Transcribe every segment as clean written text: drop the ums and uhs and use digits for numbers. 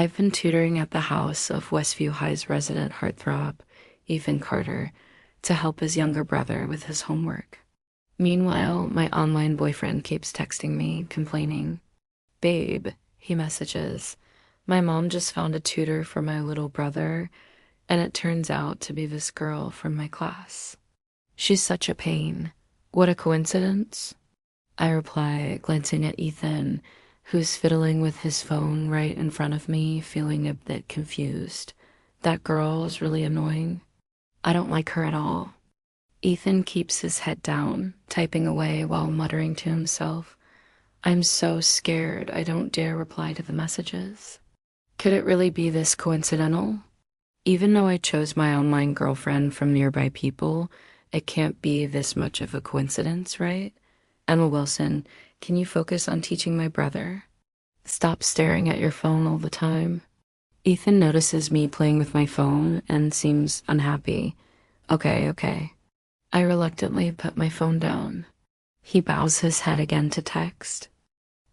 I've been tutoring at the house of Westview High's resident heartthrob, Ethan Carter, to help his younger brother with his homework. Meanwhile, my online boyfriend keeps texting me, complaining. Babe, he messages, my mom just found a tutor for my little brother, and it turns out to be this girl from my class. She's such a pain. What a coincidence? I reply, glancing at Ethan, who's fiddling with his phone right in front of me, feeling a bit confused. That girl is really annoying. I don't like her at all. Ethan keeps his head down, typing away while muttering to himself. I'm so scared I don't dare reply to the messages. Could it really be this coincidental? Even though I chose my online girlfriend from nearby people, it can't be this much of a coincidence, right? Emma Wilson, can you focus on teaching my brother? Stop staring at your phone all the time. Ethan notices me playing with my phone and seems unhappy. Okay. I reluctantly put my phone down. He bows his head again to text.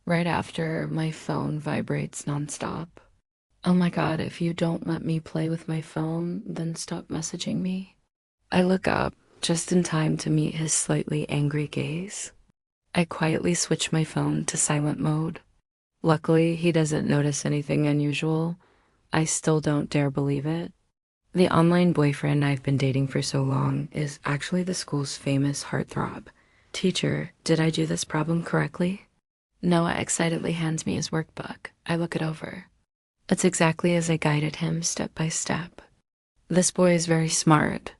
Right after, my phone vibrates nonstop. Oh my God, if you don't let me play with my phone, then stop messaging me. I look up, just in time to meet his slightly angry gaze. I quietly switch my phone to silent mode. Luckily, he doesn't notice anything unusual. I still don't dare believe it. The online boyfriend I've been dating for so long is actually the school's famous heartthrob. Teacher, did I do this problem correctly? Noah excitedly hands me his workbook. I look it over. It's exactly as I guided him step by step. This boy is very smart.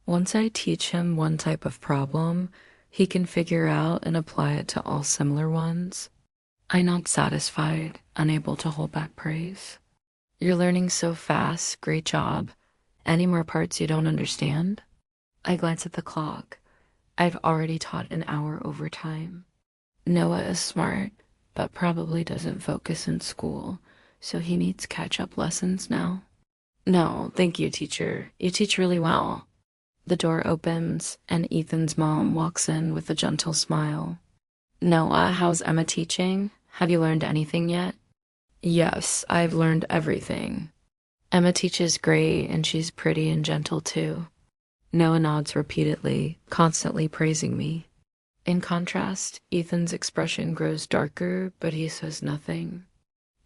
Once I teach him one type of problem, he can figure out and apply it to all similar ones. I'm not satisfied, unable to hold back praise. You're learning so fast, great job. Any more parts you don't understand? I glance at the clock. I've already taught an hour overtime. Noah is smart, but probably doesn't focus in school, so he needs catch-up lessons now. No, thank you, teacher. You teach really well. The door opens, and Ethan's mom walks in with a gentle smile. Noah, how's Emma teaching? Have you learned anything yet? Yes, I've learned everything. Emma teaches great, and she's pretty and gentle too. Noah nods repeatedly, constantly praising me. In contrast, Ethan's expression grows darker, but he says nothing.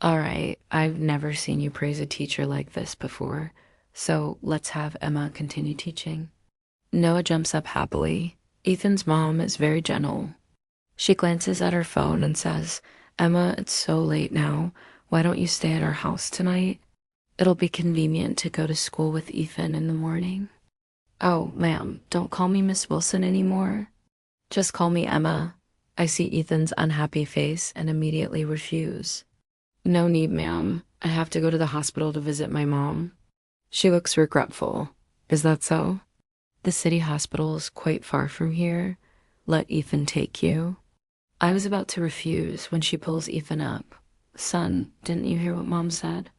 All right, I've never seen you praise a teacher like this before, so let's have Emma continue teaching. Noah jumps up happily. Ethan's mom is very gentle. She glances at her phone and says, Emma, it's so late now. Why don't you stay at our house tonight? It'll be convenient to go to school with Ethan in the morning. Oh, ma'am, don't call me Miss Wilson anymore. Just call me Emma. I see Ethan's unhappy face and immediately refuse. No need, ma'am. I have to go to the hospital to visit my mom. She looks regretful. Is that so? The city hospital is quite far from here. Let Ethan take you. I was about to refuse when she pulls Ethan up. Son, didn't you hear what Mom said?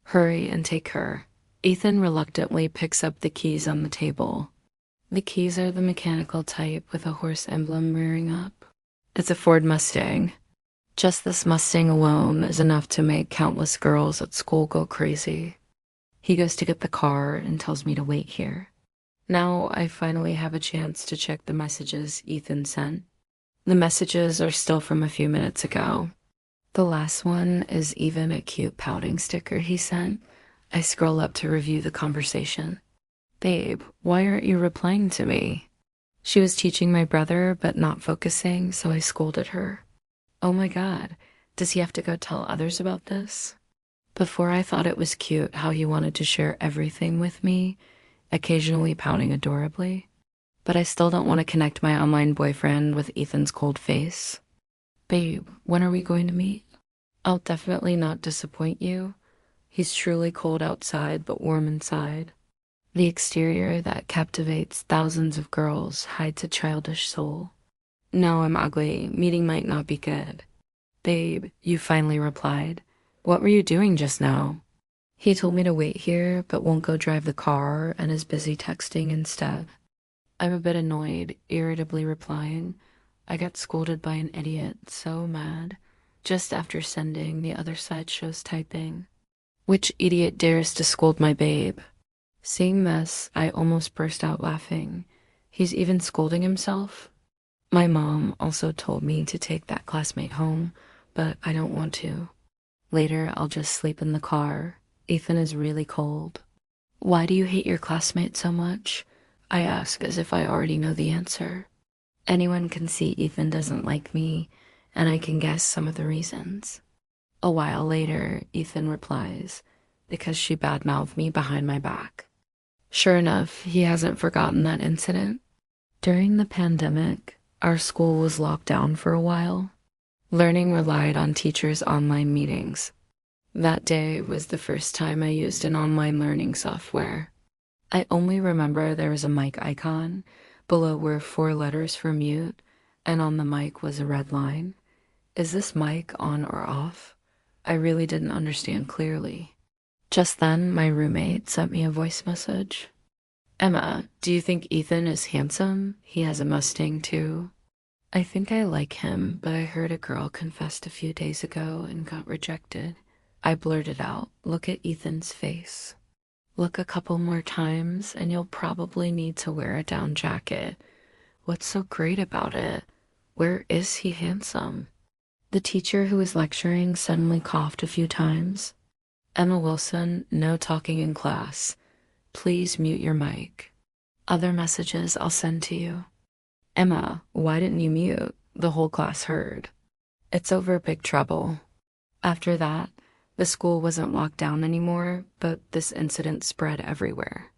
Hurry and take her. Ethan reluctantly picks up the keys on the table. The keys are the mechanical type with a horse emblem rearing up. It's a Ford Mustang. Just this Mustang alone is enough to make countless girls at school go crazy. He goes to get the car and tells me to wait here. Now I finally have a chance to check the messages Ethan sent. The messages are still from a few minutes ago. The last one is even a cute pouting sticker he sent. I scroll up to review the conversation. Babe, why aren't you replying to me? She was teaching my brother but not focusing, so I scolded her. Oh my God, does he have to go tell others about this? Before I thought it was cute how he wanted to share everything with me, occasionally pouting adorably. But I still don't want to connect my online boyfriend with Ethan's cold face. Babe, when are we going to meet? I'll definitely not disappoint you. He's truly cold outside but warm inside. The exterior that captivates thousands of girls hides a childish soul. No, I'm ugly. Meeting might not be good. Babe, you finally replied. What were you doing just now? He told me to wait here, but won't go drive the car and is busy texting instead. I'm a bit annoyed, irritably replying. I got scolded by an idiot, so mad. Just after sending, the other side shows typing. Which idiot dares to scold my babe? Seeing this, I almost burst out laughing. He's even scolding himself? My mom also told me to take that classmate home, but I don't want to. Later, I'll just sleep in the car. Ethan is really cold. Why do you hate your classmate so much? I ask as if I already know the answer. Anyone can see Ethan doesn't like me, and I can guess some of the reasons. A while later, Ethan replies, because she badmouthed me behind my back. Sure enough, he hasn't forgotten that incident. During the pandemic, our school was locked down for a while. Learning relied on teachers' online meetings. That day was the first time I used an online learning software. I only remember there was a mic icon, below were 4 letters for mute, and on the mic was a red line. Is this mic on or off? I really didn't understand clearly. Just then, my roommate sent me a voice message. Emma, do you think Ethan is handsome? He has a Mustang too. I think I like him, but I heard a girl confessed a few days ago and got rejected. I blurted out, look at Ethan's face. Look a couple more times and you'll probably need to wear a down jacket. What's so great about it? Where is he handsome? The teacher who was lecturing suddenly coughed a few times. Emma Wilson, no talking in class. Please mute your mic. Other messages I'll send to you. Emma, why didn't you mute? The whole class heard. It's over big trouble. After that, the school wasn't locked down anymore, but this incident spread everywhere.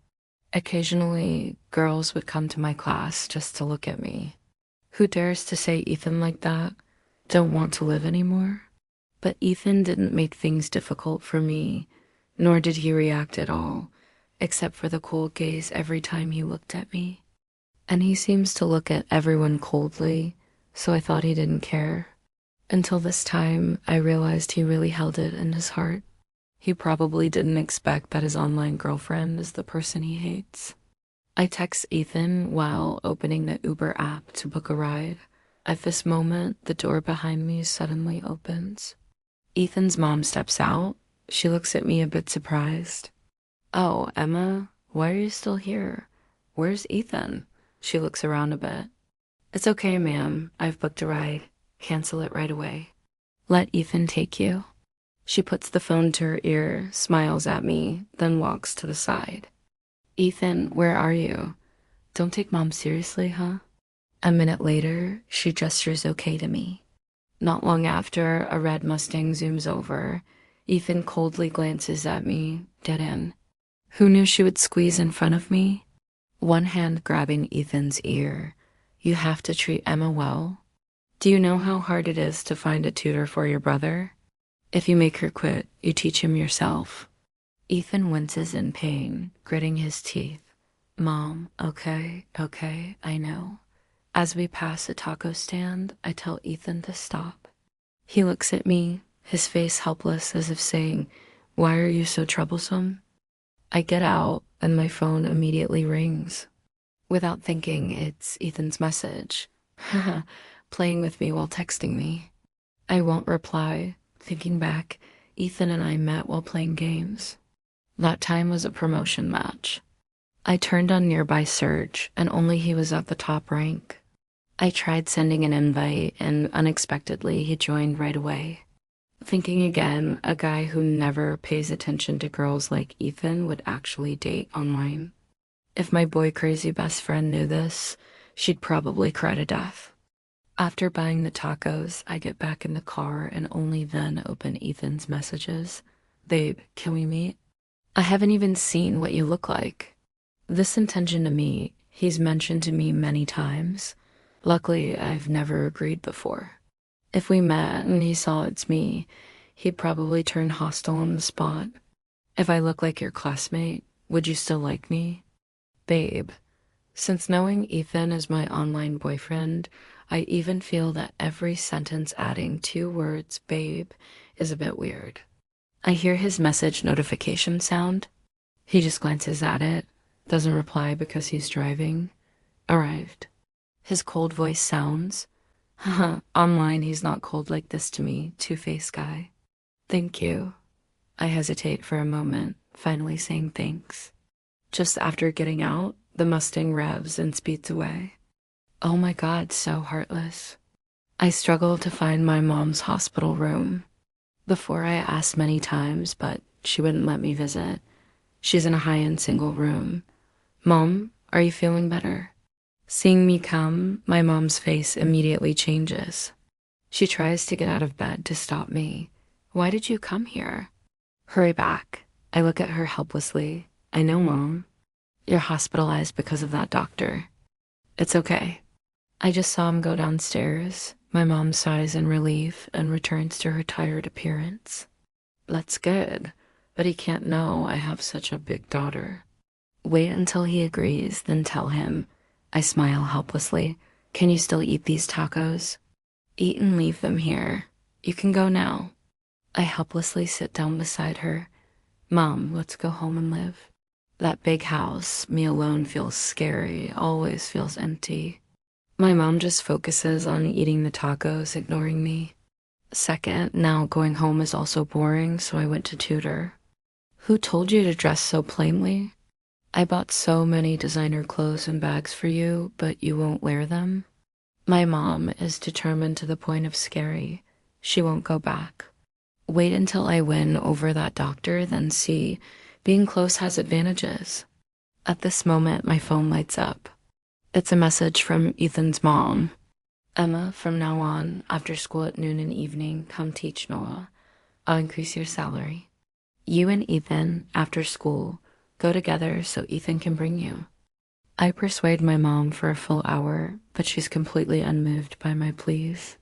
Occasionally, girls would come to my class just to look at me. Who dares to say Ethan like that? Don't want to live anymore? But Ethan didn't make things difficult for me, nor did he react at all, except for the cold gaze every time he looked at me. And he seems to look at everyone coldly, so I thought he didn't care. Until this time, I realized he really held it in his heart. He probably didn't expect that his online girlfriend is the person he hates. I text Ethan while opening the Uber app to book a ride. At this moment, the door behind me suddenly opens. Ethan's mom steps out. She looks at me a bit surprised. Oh, Emma, why are you still here? Where's Ethan? She looks around a bit. It's okay, ma'am. I've booked a ride. Cancel it right away. Let Ethan take you. She puts the phone to her ear, smiles at me, then walks to the side. Ethan, where are you? Don't take mom seriously, huh? A minute later, she gestures okay to me. Not long after, a red Mustang zooms over. Ethan coldly glances at me, dead end. Who knew she would squeeze in front of me? One hand grabbing Ethan's ear. You have to treat Emma well. Do you know how hard it is to find a tutor for your brother? If you make her quit, you teach him yourself. Ethan winces in pain, gritting his teeth. Mom, okay, I know. As we pass a taco stand, I tell Ethan to stop. He looks at me, his face helpless as if saying, why are you so troublesome? I get out and my phone immediately rings. Without thinking, it's Ethan's message. Playing with me while texting me. I won't reply. Thinking back, Ethan and I met while playing games. That time was a promotion match. I turned on nearby search, and only he was at the top rank. I tried sending an invite, and unexpectedly he joined right away. Thinking again, a guy who never pays attention to girls like Ethan would actually date online. If my boy crazy best friend knew this, she'd probably cry to death. After buying the tacos, I get back in the car and only then open Ethan's messages. Babe, can we meet? I haven't even seen what you look like. This intention to meet, he's mentioned to me many times. Luckily, I've never agreed before. If we met and he saw it's me, he'd probably turn hostile on the spot. If I look like your classmate, would you still like me? Babe, since knowing Ethan is my online boyfriend, I even feel that every sentence adding 2 words, babe, is a bit weird. I hear his message notification sound. He just glances at it, doesn't reply because he's driving. Arrived. His cold voice sounds. Haha, online he's not cold like this to me, two-faced guy. Thank you. I hesitate for a moment, finally saying thanks. Just after getting out, the Mustang revs and speeds away. Oh my God, so heartless. I struggle to find my mom's hospital room. Before I asked many times, but she wouldn't let me visit. She's in a high-end single room. Mom, are you feeling better? Seeing me come, my mom's face immediately changes. She tries to get out of bed to stop me. Why did you come here? Hurry back. I look at her helplessly. I know, Mom. You're hospitalized because of that doctor. It's okay. I just saw him go downstairs. My mom sighs in relief and returns to her tired appearance. That's good, but he can't know I have such a big daughter. Wait until he agrees, then tell him. I smile helplessly. Can you still eat these tacos? Eat and leave them here. You can go now. I helplessly sit down beside her. Mom, let's go home and live. That big house, me alone, feels scary, always feels empty. My mom just focuses on eating the tacos, ignoring me. Second, now going home is also boring, so I went to tutor. Who told you to dress so plainly? I bought so many designer clothes and bags for you, but you won't wear them. My mom is determined to the point of scary. She won't go back. Wait until I win over that doctor, then see. Being close has advantages. At this moment, my phone lights up. It's a message from Ethan's mom. Emma, from now on, after school at noon and evening, come teach Noah. I'll increase your salary. You and Ethan, after school, go together so Ethan can bring you. I persuade my mom for a full hour, but she's completely unmoved by my pleas.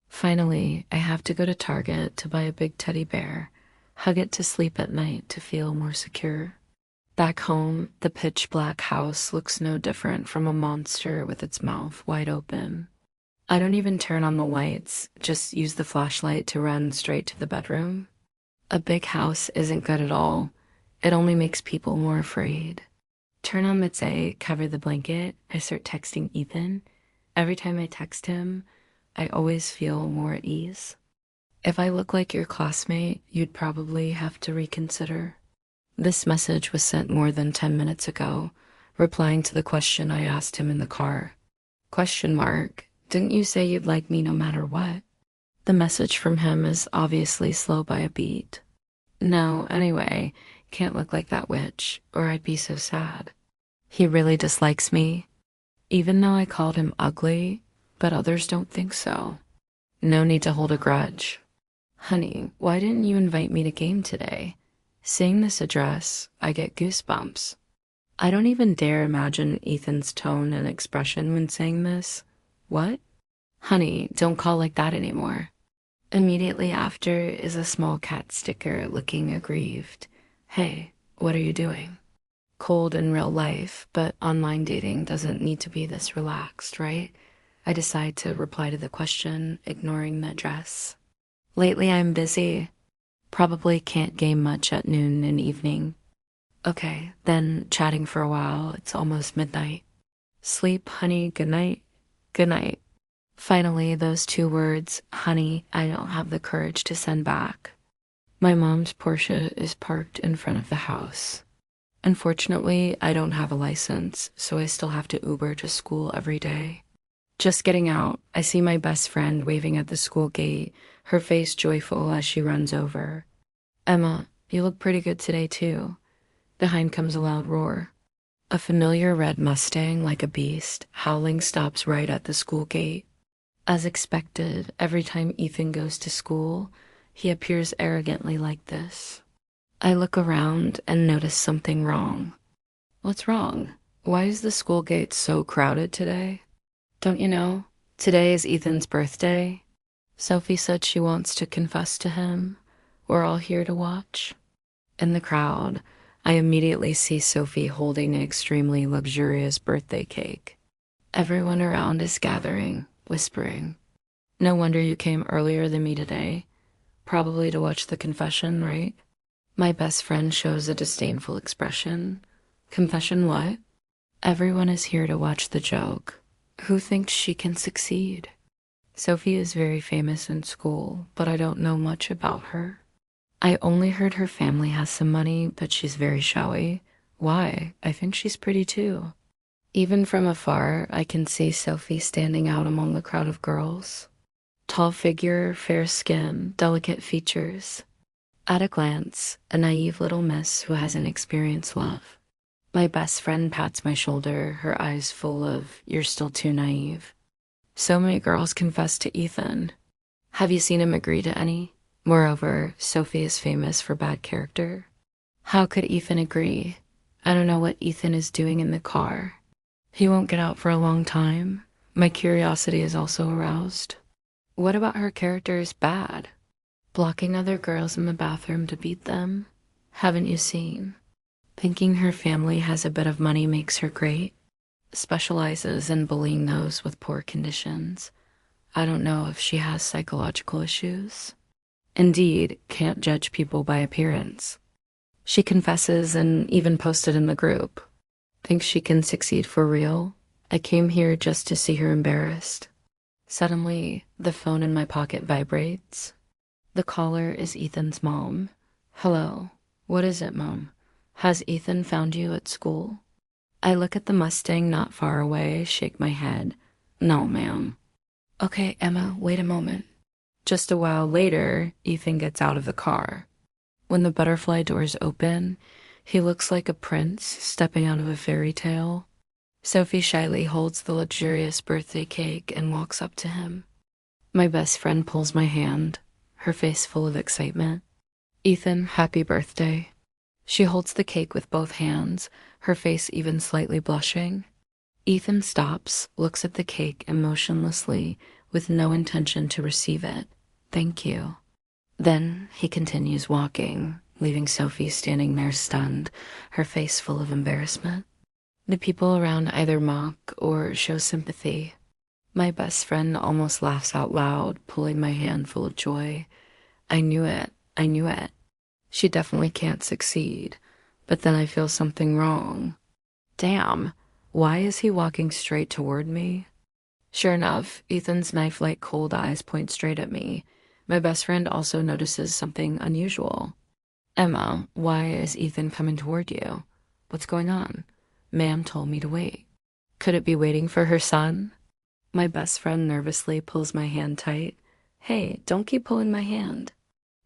Finally, I have to go to Target to buy a big teddy bear, hug it to sleep at night to feel more secure. Back home, the pitch black house looks no different from a monster with its mouth wide open. I don't even turn on the lights, just use the flashlight to run straight to the bedroom. A big house isn't good at all. It only makes people more afraid. Turn on Mitze, cover the blanket, I start texting Ethan. Every time I text him, I always feel more at ease. If I look like your classmate, you'd probably have to reconsider. This message was sent more than 10 minutes ago, replying to the question I asked him in the car. Question mark, didn't you say you'd like me no matter what? The message from him is obviously slow by a beat. No, anyway, can't look like that witch, or I'd be so sad. He really dislikes me, even though I called him ugly, but others don't think so. No need to hold a grudge. Honey, why didn't you invite me to game today? Seeing this address, I get goosebumps. I don't even dare imagine Ethan's tone and expression when saying this. What? Honey, don't call like that anymore. Immediately after is a small cat sticker looking aggrieved. Hey, what are you doing? Cold in real life, but online dating doesn't need to be this relaxed, right? I decide to reply to the question, ignoring the address. Lately I'm busy. Probably can't game much at noon and evening. Okay, then chatting for a while. It's almost midnight. Sleep, honey, good night. Good night. Finally, those two words, honey, I don't have the courage to send back. My mom's Porsche is parked in front of the house. Unfortunately, I don't have a license, so I still have to Uber to school every day. Just getting out, I see my best friend waving at the school gate, her face joyful as she runs over. Emma, you look pretty good today, too. Behind comes a loud roar. A familiar red Mustang, like a beast, howling, stops right at the school gate. As expected, every time Ethan goes to school, he appears arrogantly like this. I look around and notice something wrong. What's wrong? Why is the school gate so crowded today? Don't you know? Today is Ethan's birthday. Sophie said she wants to confess to him. We're all here to watch. In the crowd, I immediately see Sophie holding an extremely luxurious birthday cake. Everyone around is gathering, whispering. No wonder you came earlier than me today. Probably to watch the confession, right? My best friend shows a disdainful expression. Confession what? Everyone is here to watch the joke. Who thinks she can succeed? Sophie is very famous in school, but I don't know much about her. I only heard her family has some money, but she's very showy. Why? I think she's pretty too. Even from afar, I can see Sophie standing out among the crowd of girls. Tall figure, fair skin, delicate features. At a glance, a naive little miss who hasn't experienced love. My best friend pats my shoulder, her eyes full of, "You're still too naive." So many girls confess to Ethan. Have you seen him agree to any? Moreover, Sophie is famous for bad character. How could Ethan agree? I don't know what Ethan is doing in the car. He won't get out for a long time. My curiosity is also aroused. What about her character is bad? Blocking other girls in the bathroom to beat them? Haven't you seen? Thinking her family has a bit of money makes her great. Specializes in bullying those with poor conditions. I don't know if she has psychological issues. Indeed, can't judge people by appearance. She confesses and even posted in the group. Thinks she can succeed for real? I came here just to see her embarrassed. Suddenly, the phone in my pocket vibrates. The caller is Ethan's mom. Hello. What is it, Mom? Has Ethan found you at school? I look at the Mustang not far away, shake my head. No, ma'am. Okay, Emma, wait a moment. Just a while later, Ethan gets out of the car. When the butterfly doors open, he looks like a prince stepping out of a fairy tale. Sophie shyly holds the luxurious birthday cake and walks up to him. My best friend pulls my hand, her face full of excitement. Ethan, happy birthday. She holds the cake with both hands, her face even slightly blushing. Ethan stops, looks at the cake emotionlessly, with no intention to receive it. Thank you. Then he continues walking, leaving Sophie standing there stunned, her face full of embarrassment. The people around either mock or show sympathy. My best friend almost laughs out loud, pulling my hand full of joy. I knew it. I knew it. She definitely can't succeed. But then I feel something wrong. Damn, why is he walking straight toward me? Sure enough, Ethan's knife-like cold eyes point straight at me. My best friend also notices something unusual. Emma, why is Ethan coming toward you? What's going on? Ma'am told me to wait. Could it be waiting for her son? My best friend nervously pulls my hand tight. Hey, don't keep pulling my hand.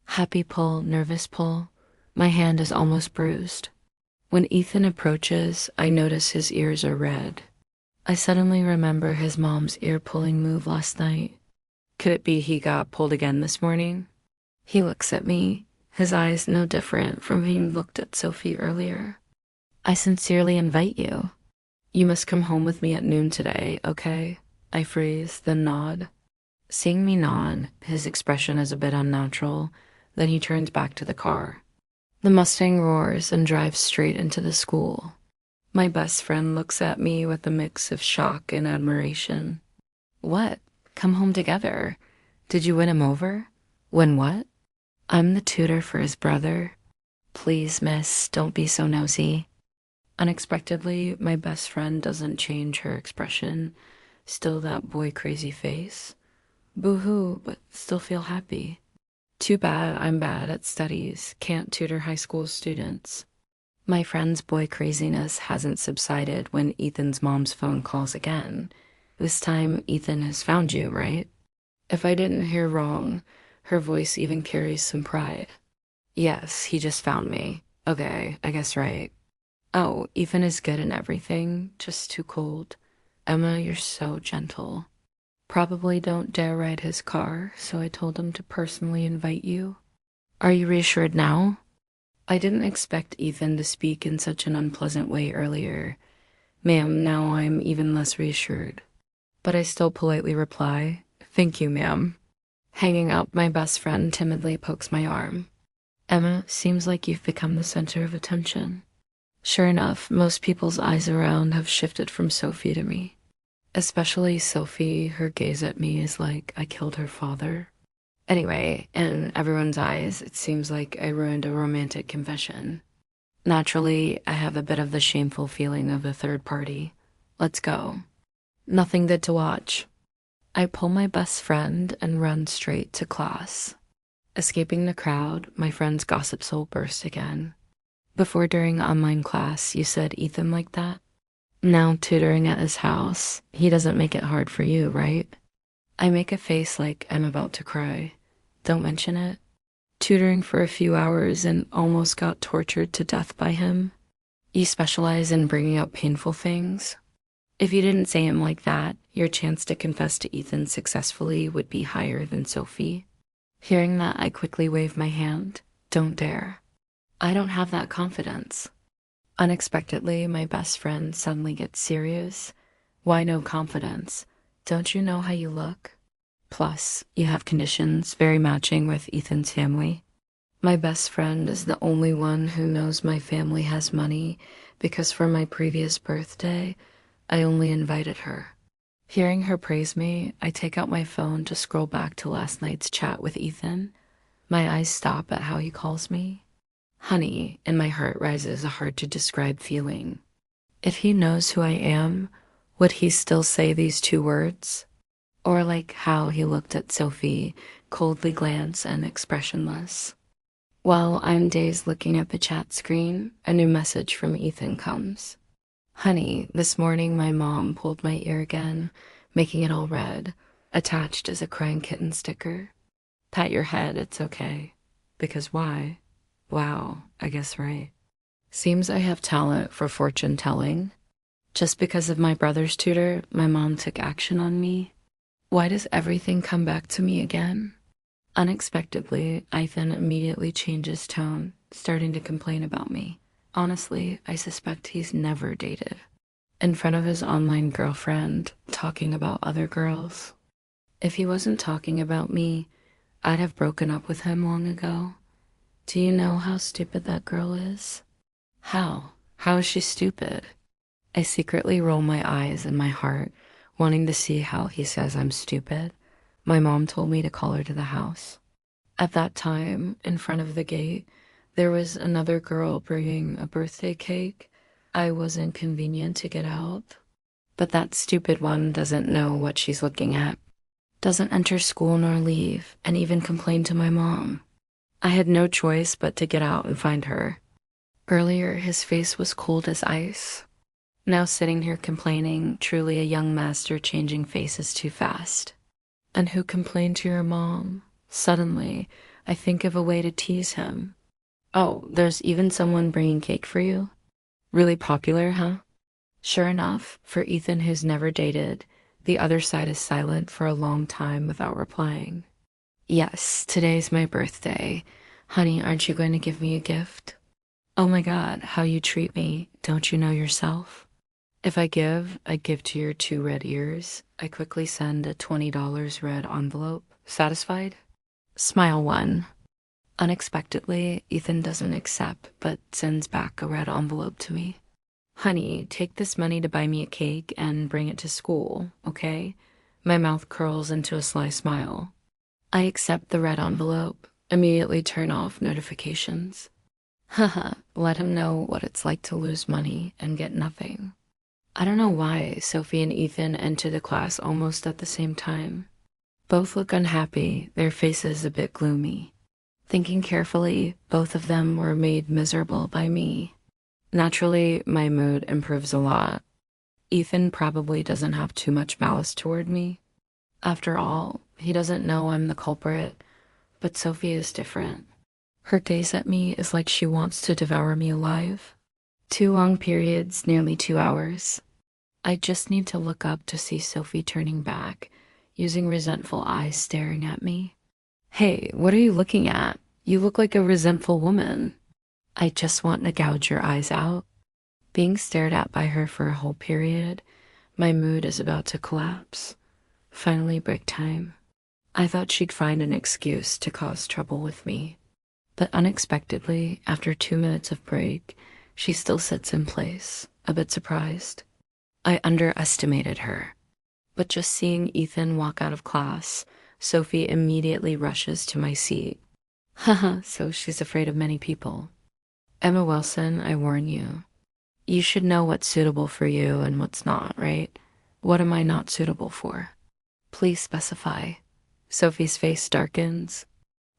Happy pull, nervous pull. My hand is almost bruised. When Ethan approaches, I notice his ears are red. I suddenly remember his mom's ear-pulling move last night. Could it be he got pulled again this morning? He looks at me, his eyes no different from when he looked at Sophie earlier. I sincerely invite you. You must come home with me at noon today, okay? I freeze, then nod. Seeing me nod, his expression is a bit unnatural, then he turns back to the car. The Mustang roars and drives straight into the school. My best friend looks at me with a mix of shock and admiration. What? Come home together. Did you win him over? Win what? I'm the tutor for his brother. Please, miss, don't be so nosy. Unexpectedly, my best friend doesn't change her expression. Still that boy-crazy face. Boo-hoo, but still feel happy. Too bad I'm bad at studies, can't tutor high school students. My friend's boy craziness hasn't subsided when Ethan's mom's phone calls again. This time, Ethan has found you, right? If I didn't hear wrong, her voice even carries some pride. Yes, he just found me. Okay, I guess right. Oh, Ethan is good in everything, just too cold. Emma, you're so gentle. Probably don't dare ride his car, so I told him to personally invite you. Are you reassured now? I didn't expect Ethan to speak in such an unpleasant way earlier. Ma'am, now I'm even less reassured. But I still politely reply, thank you, ma'am. Hanging up, my best friend timidly pokes my arm. Emma, seems like you've become the center of attention. Sure enough, most people's eyes around have shifted from Sophie to me. Especially Sophie, her gaze at me is like I killed her father. Anyway, in everyone's eyes, it seems like I ruined a romantic confession. Naturally, I have a bit of the shameful feeling of a third party. Let's go. Nothing good to watch. I pull my best friend and run straight to class. Escaping the crowd, my friend's gossip soul burst again. Before during online class, you said Ethan like that? Now tutoring at his house, he doesn't make it hard for you, right? I make a face like I'm about to cry. Don't mention it. Tutoring for a few hours and almost got tortured to death by him. You specialize in bringing up painful things. If you didn't say him like that, your chance to confess to Ethan successfully would be higher than Sophie. Hearing that, I quickly wave my hand. Don't dare. I don't have that confidence. Unexpectedly, my best friend suddenly gets serious. Why no confidence? Don't you know how you look? Plus, you have conditions very matching with Ethan's family. My best friend is the only one who knows my family has money because for my previous birthday, I only invited her. Hearing her praise me, I take out my phone to scroll back to last night's chat with Ethan. My eyes stop at how he calls me. Honey, and my heart rises a hard-to-describe feeling. If he knows who I am, would he still say these two words? Or like how he looked at Sophie, coldly glance and expressionless. While I'm dazed looking at the chat screen, a new message from Ethan comes. Honey, this morning my mom pulled my ear again, making it all red. Attached is a crying kitten sticker. Pat your head, it's okay. Because why? Wow, I guess right. Seems I have talent for fortune telling. Just because of my brother's tutor, my mom took action on me. Why does everything come back to me again? Unexpectedly, Ethan immediately changes tone, starting to complain about me. Honestly, I suspect he's never dated. In front of his online girlfriend, talking about other girls. If he wasn't talking about me, I'd have broken up with him long ago. Do you know how stupid that girl is? How? How is she stupid? I secretly roll my eyes in my heart, wanting to see how he says I'm stupid. My mom told me to call her to the house. At that time, in front of the gate, there was another girl bringing a birthday cake. I was inconvenient to get out. But that stupid one doesn't know what she's looking at. Doesn't enter school nor leave, and even complain to my mom. I had no choice but to get out and find her. Earlier, his face was cold as ice. Now sitting here complaining, truly a young master changing faces too fast. And who complained to your mom? Suddenly, I think of a way to tease him. Oh, there's even someone bringing cake for you? Really popular, huh? Sure enough, for Ethan who's never dated, the other side is silent for a long time without replying. Yes, today's my birthday. Honey, aren't you going to give me a gift? Oh my God, how you treat me. Don't you know yourself? If I give to your 2 red ears. I quickly send a $20 red envelope. Satisfied? Smile 1. Unexpectedly, Ethan doesn't accept, but sends back a red envelope to me. Honey, take this money to buy me a cake and bring it to school, okay? My mouth curls into a sly smile. I accept the red envelope, immediately turn off notifications. Haha, let him know what it's like to lose money and get nothing. I don't know why Sophie and Ethan enter the class almost at the same time. Both look unhappy, their faces a bit gloomy. Thinking carefully, both of them were made miserable by me. Naturally, my mood improves a lot. Ethan probably doesn't have too much malice toward me. After all, he doesn't know I'm the culprit, but Sophie is different. Her gaze at me is like she wants to devour me alive. 2 long periods, nearly 2 hours. I just need to look up to see Sophie turning back, using resentful eyes staring at me. Hey, what are you looking at? You look like a resentful woman. I just want to gouge your eyes out. Being stared at by her for a whole period, my mood is about to collapse. Finally break time. I thought she'd find an excuse to cause trouble with me. But unexpectedly, after 2 minutes of break, she still sits in place, a bit surprised. I underestimated her. But just seeing Ethan walk out of class, Sophie immediately rushes to my seat. Haha, so she's afraid of many people. Emma Wilson, I warn you. You should know what's suitable for you and what's not, right? What am I not suitable for? Please specify. Sophie's face darkens.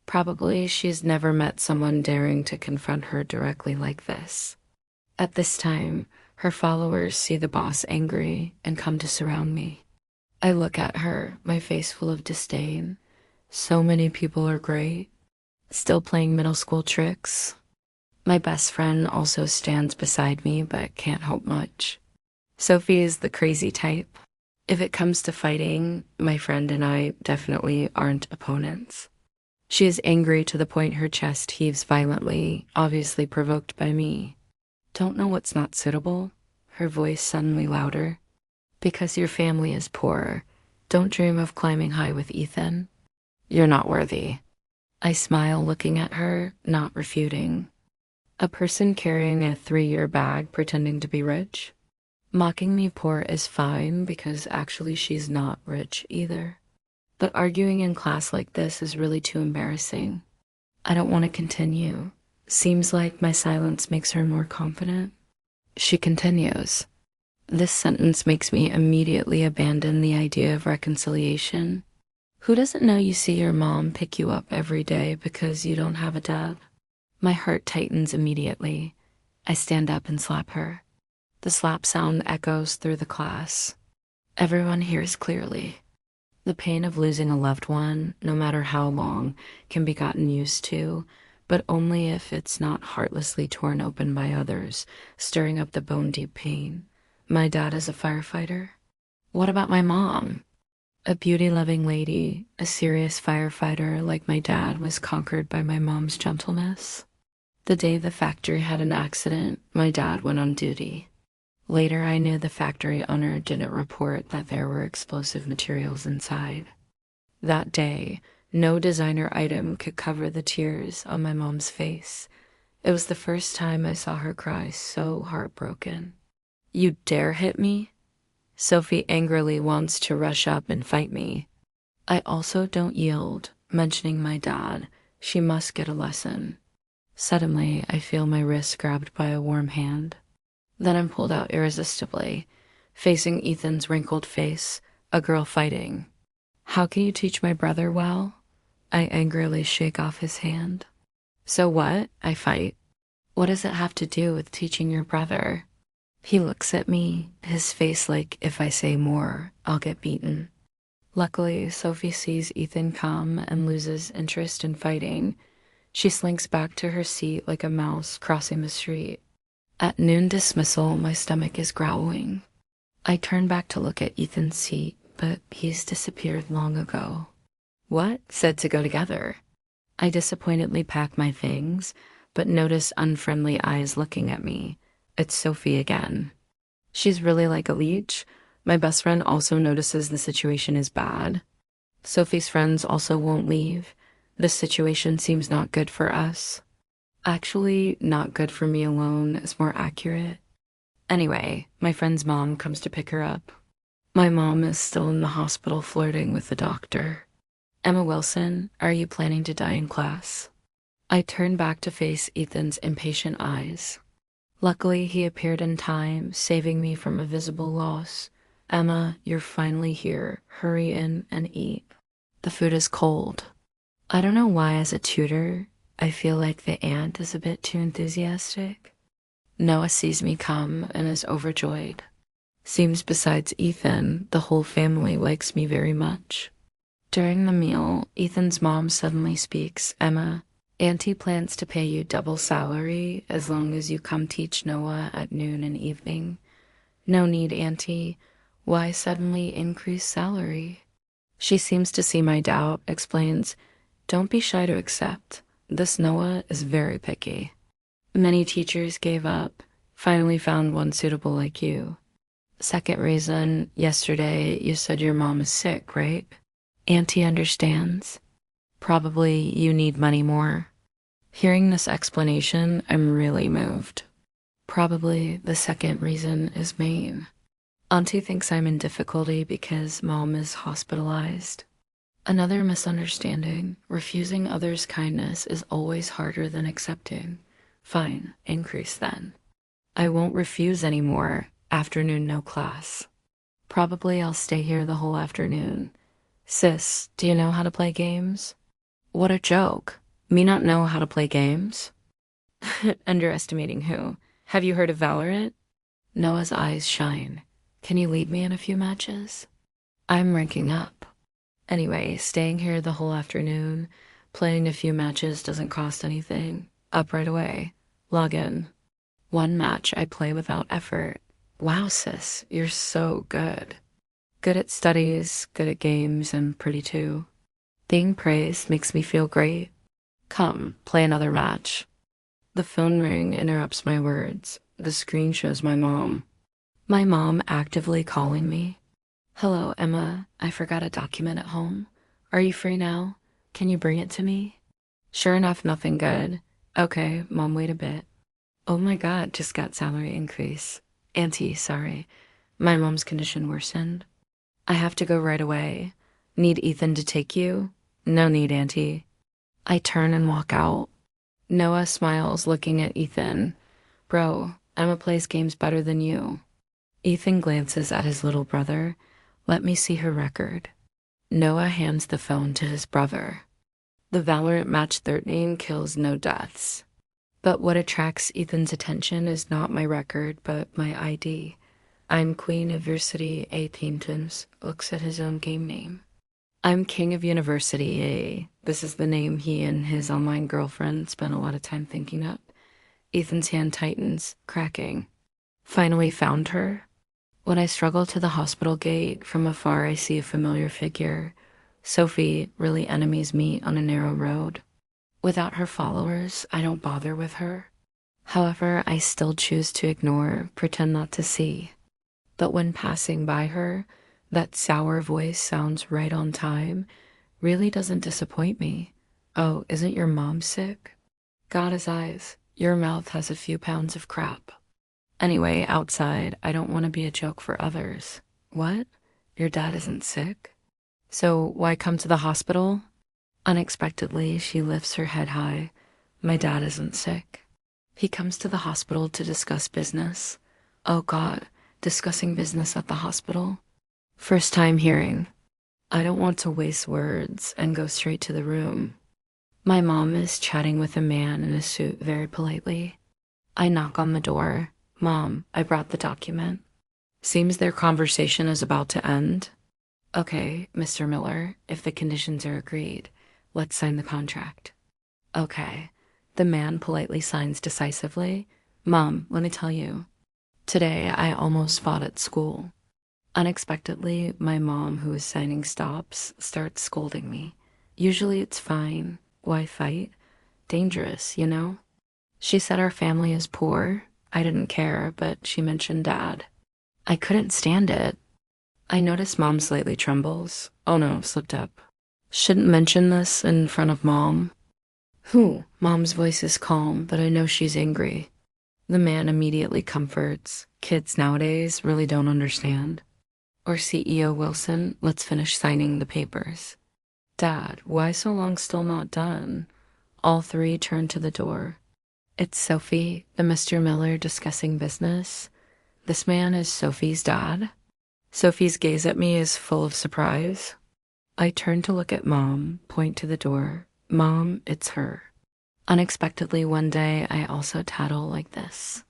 Probably she's never met someone daring to confront her directly like this. At this time, her followers see the boss angry and come to surround me. I look at her, my face full of disdain. So many people are great, still playing middle school tricks. My best friend also stands beside me but can't help much. Sophie is the crazy type. If it comes to fighting, my friend and I definitely aren't opponents. She is angry to the point her chest heaves violently, obviously provoked by me. Don't know what's not suitable? Her voice suddenly louder. Because your family is poor, don't dream of climbing high with Ethan. You're not worthy. I smile looking at her, not refuting. A person carrying a 3-year bag pretending to be rich? Mocking me poor is fine because actually she's not rich either. But arguing in class like this is really too embarrassing. I don't want to continue. Seems like my silence makes her more confident. She continues. This sentence makes me immediately abandon the idea of reconciliation. Who doesn't know you see your mom pick you up every day because you don't have a dad? My heart tightens immediately. I stand up and slap her. The slap sound echoes through the class. Everyone hears clearly. The pain of losing a loved one, no matter how long, can be gotten used to, but only if it's not heartlessly torn open by others, stirring up the bone-deep pain. My dad is a firefighter. What about my mom? A beauty-loving lady, a serious firefighter like my dad was conquered by my mom's gentleness. The day the factory had an accident, my dad went on duty. Later, I knew the factory owner didn't report that there were explosive materials inside. That day, no designer item could cover the tears on my mom's face. It was the first time I saw her cry so heartbroken. You dare hit me? Sophie angrily wants to rush up and fight me. I also don't yield, mentioning my dad. She must get a lesson. Suddenly, I feel my wrist grabbed by a warm hand. Then I'm pulled out irresistibly, facing Ethan's wrinkled face, a girl fighting. How can you teach my brother well? I angrily shake off his hand. So what? I fight. What does it have to do with teaching your brother? He looks at me, his face like if I say more, I'll get beaten. Luckily, Sophie sees Ethan come and loses interest in fighting. She slinks back to her seat like a mouse crossing the street. At noon dismissal, my stomach is growling. I turn back to look at Ethan's seat, but he's disappeared long ago. What? Said to go together. I disappointedly pack my things, but notice unfriendly eyes looking at me. It's Sophie again. She's really like a leech. My best friend also notices the situation is bad. Sophie's friends also won't leave. This situation seems not good for us. Actually, not good for me alone is more accurate. Anyway, my friend's mom comes to pick her up. My mom is still in the hospital flirting with the doctor. Emma Wilson, are you planning to die in class? I turn back to face Ethan's impatient eyes. Luckily, he appeared in time, saving me from a visible loss. Emma, you're finally here. Hurry in and eat. The food is cold. I don't know why as a tutor, I feel like the aunt is a bit too enthusiastic. Noah sees me come and is overjoyed. Seems besides Ethan, the whole family likes me very much. During the meal, Ethan's mom suddenly speaks, Emma, Auntie plans to pay you double salary as long as you come teach Noah at noon and evening. No need, Auntie. Why suddenly increase salary? She seems to see my doubt, explains, don't be shy to accept. This Noah is very picky. Many teachers gave up, finally found one suitable like you. Second reason, yesterday you said your mom is sick, right? Auntie understands. Probably you need money more. Hearing this explanation, I'm really moved. Probably the second reason is main. Auntie thinks I'm in difficulty because mom is hospitalized. Another misunderstanding, refusing others' kindness is always harder than accepting. Fine, increase then. I won't refuse anymore. Afternoon no class. Probably I'll stay here the whole afternoon. Sis, do you know how to play games? What a joke. Me not know how to play games? Underestimating who? Have you heard of Valorant? Noah's eyes shine. Can you lead me in a few matches? I'm ranking up. Anyway, staying here the whole afternoon, playing a few matches doesn't cost anything. Up right away. Log in. One match I play without effort. Wow, sis, you're so good. Good at studies, good at games, and pretty too. Being praised makes me feel great. Come, play another match. The phone ring interrupts my words. The screen shows my mom. My mom actively calling me. Hello, Emma. I forgot a document at home. Are you free now? Can you bring it to me? Sure enough, nothing good. Okay, mom, wait a bit. Oh my God, just got salary increase. Auntie, sorry. My mom's condition worsened. I have to go right away. Need Ethan to take you? No need, Auntie. I turn and walk out. Noah smiles, looking at Ethan. Bro, Emma plays games better than you. Ethan glances at his little brother. Let me see her record. Noah hands the phone to his brother. The Valorant match 13 kills, no deaths. But what attracts Ethan's attention is not my record, but my ID. I'm Queen of University A Teamtons, looks at his own game name. I'm King of University A. This is the name he and his online girlfriend spent a lot of time thinking up. Ethan's hand tightens, cracking. Finally found her. When I struggle to the hospital gate, from afar I see a familiar figure. Sophie really enemies meet on a narrow road. Without her followers, I don't bother with her. However, I still choose to ignore, pretend not to see. But when passing by her, that sour voice sounds right on time, really doesn't disappoint me. Oh, isn't your mom sick? God his eyes, your mouth has a few pounds of crap. Anyway, outside, I don't want to be a joke for others. What? Your dad isn't sick? So why come to the hospital? Unexpectedly, she lifts her head high. My dad isn't sick. He comes to the hospital to discuss business. Oh God, discussing business at the hospital? First time hearing. I don't want to waste words and go straight to the room. My mom is chatting with a man in a suit very politely. I knock on the door. Mom, I brought the document. Seems their conversation is about to end. Okay, Mr. Miller, if the conditions are agreed, let's sign the contract. Okay. The man politely signs decisively. Mom, let me tell you. Today, I almost fought at school. Unexpectedly, my mom, who is signing, stops, starts scolding me. Usually it's fine. Why fight? Dangerous, you know? She said our family is poor. I didn't care, but she mentioned Dad. I couldn't stand it. I notice Mom slightly trembles. Oh no, slipped up. Shouldn't mention this in front of Mom. Who? Mom's voice is calm, but I know she's angry. The man immediately comforts. Kids nowadays really don't understand. Or CEO Wilson, let's finish signing the papers. Dad, why so long still not done? All three turn to the door. It's Sophie, the Mr. Miller discussing business. This man is Sophie's dad. Sophie's gaze at me is full of surprise. I turn to look at Mom, point to the door. Mom, it's her. Unexpectedly one day, I also tattle like this.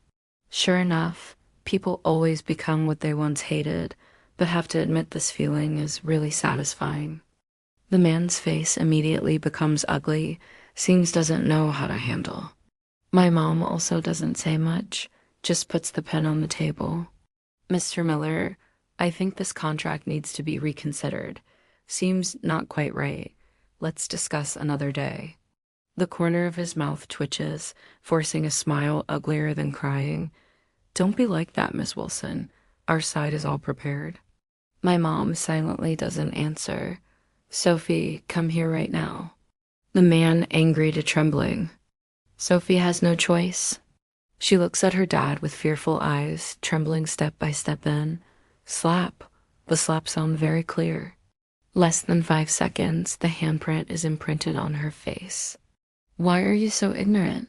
Sure enough, people always become what they once hated, but have to admit this feeling is really satisfying. The man's face immediately becomes ugly, seems doesn't know how to handle. My mom also doesn't say much, just puts the pen on the table. Mr. Miller, I think this contract needs to be reconsidered. Seems not quite right. Let's discuss another day. The corner of his mouth twitches, forcing a smile uglier than crying. Don't be like that, Miss Wilson. Our side is all prepared. My mom silently doesn't answer. Sophie, come here right now. The man, angry to trembling. Sophie has no choice. She looks at her dad with fearful eyes, trembling step by step in. Slap. The slap sound very clear. Less than 5 seconds, the handprint is imprinted on her face. Why are you so ignorant?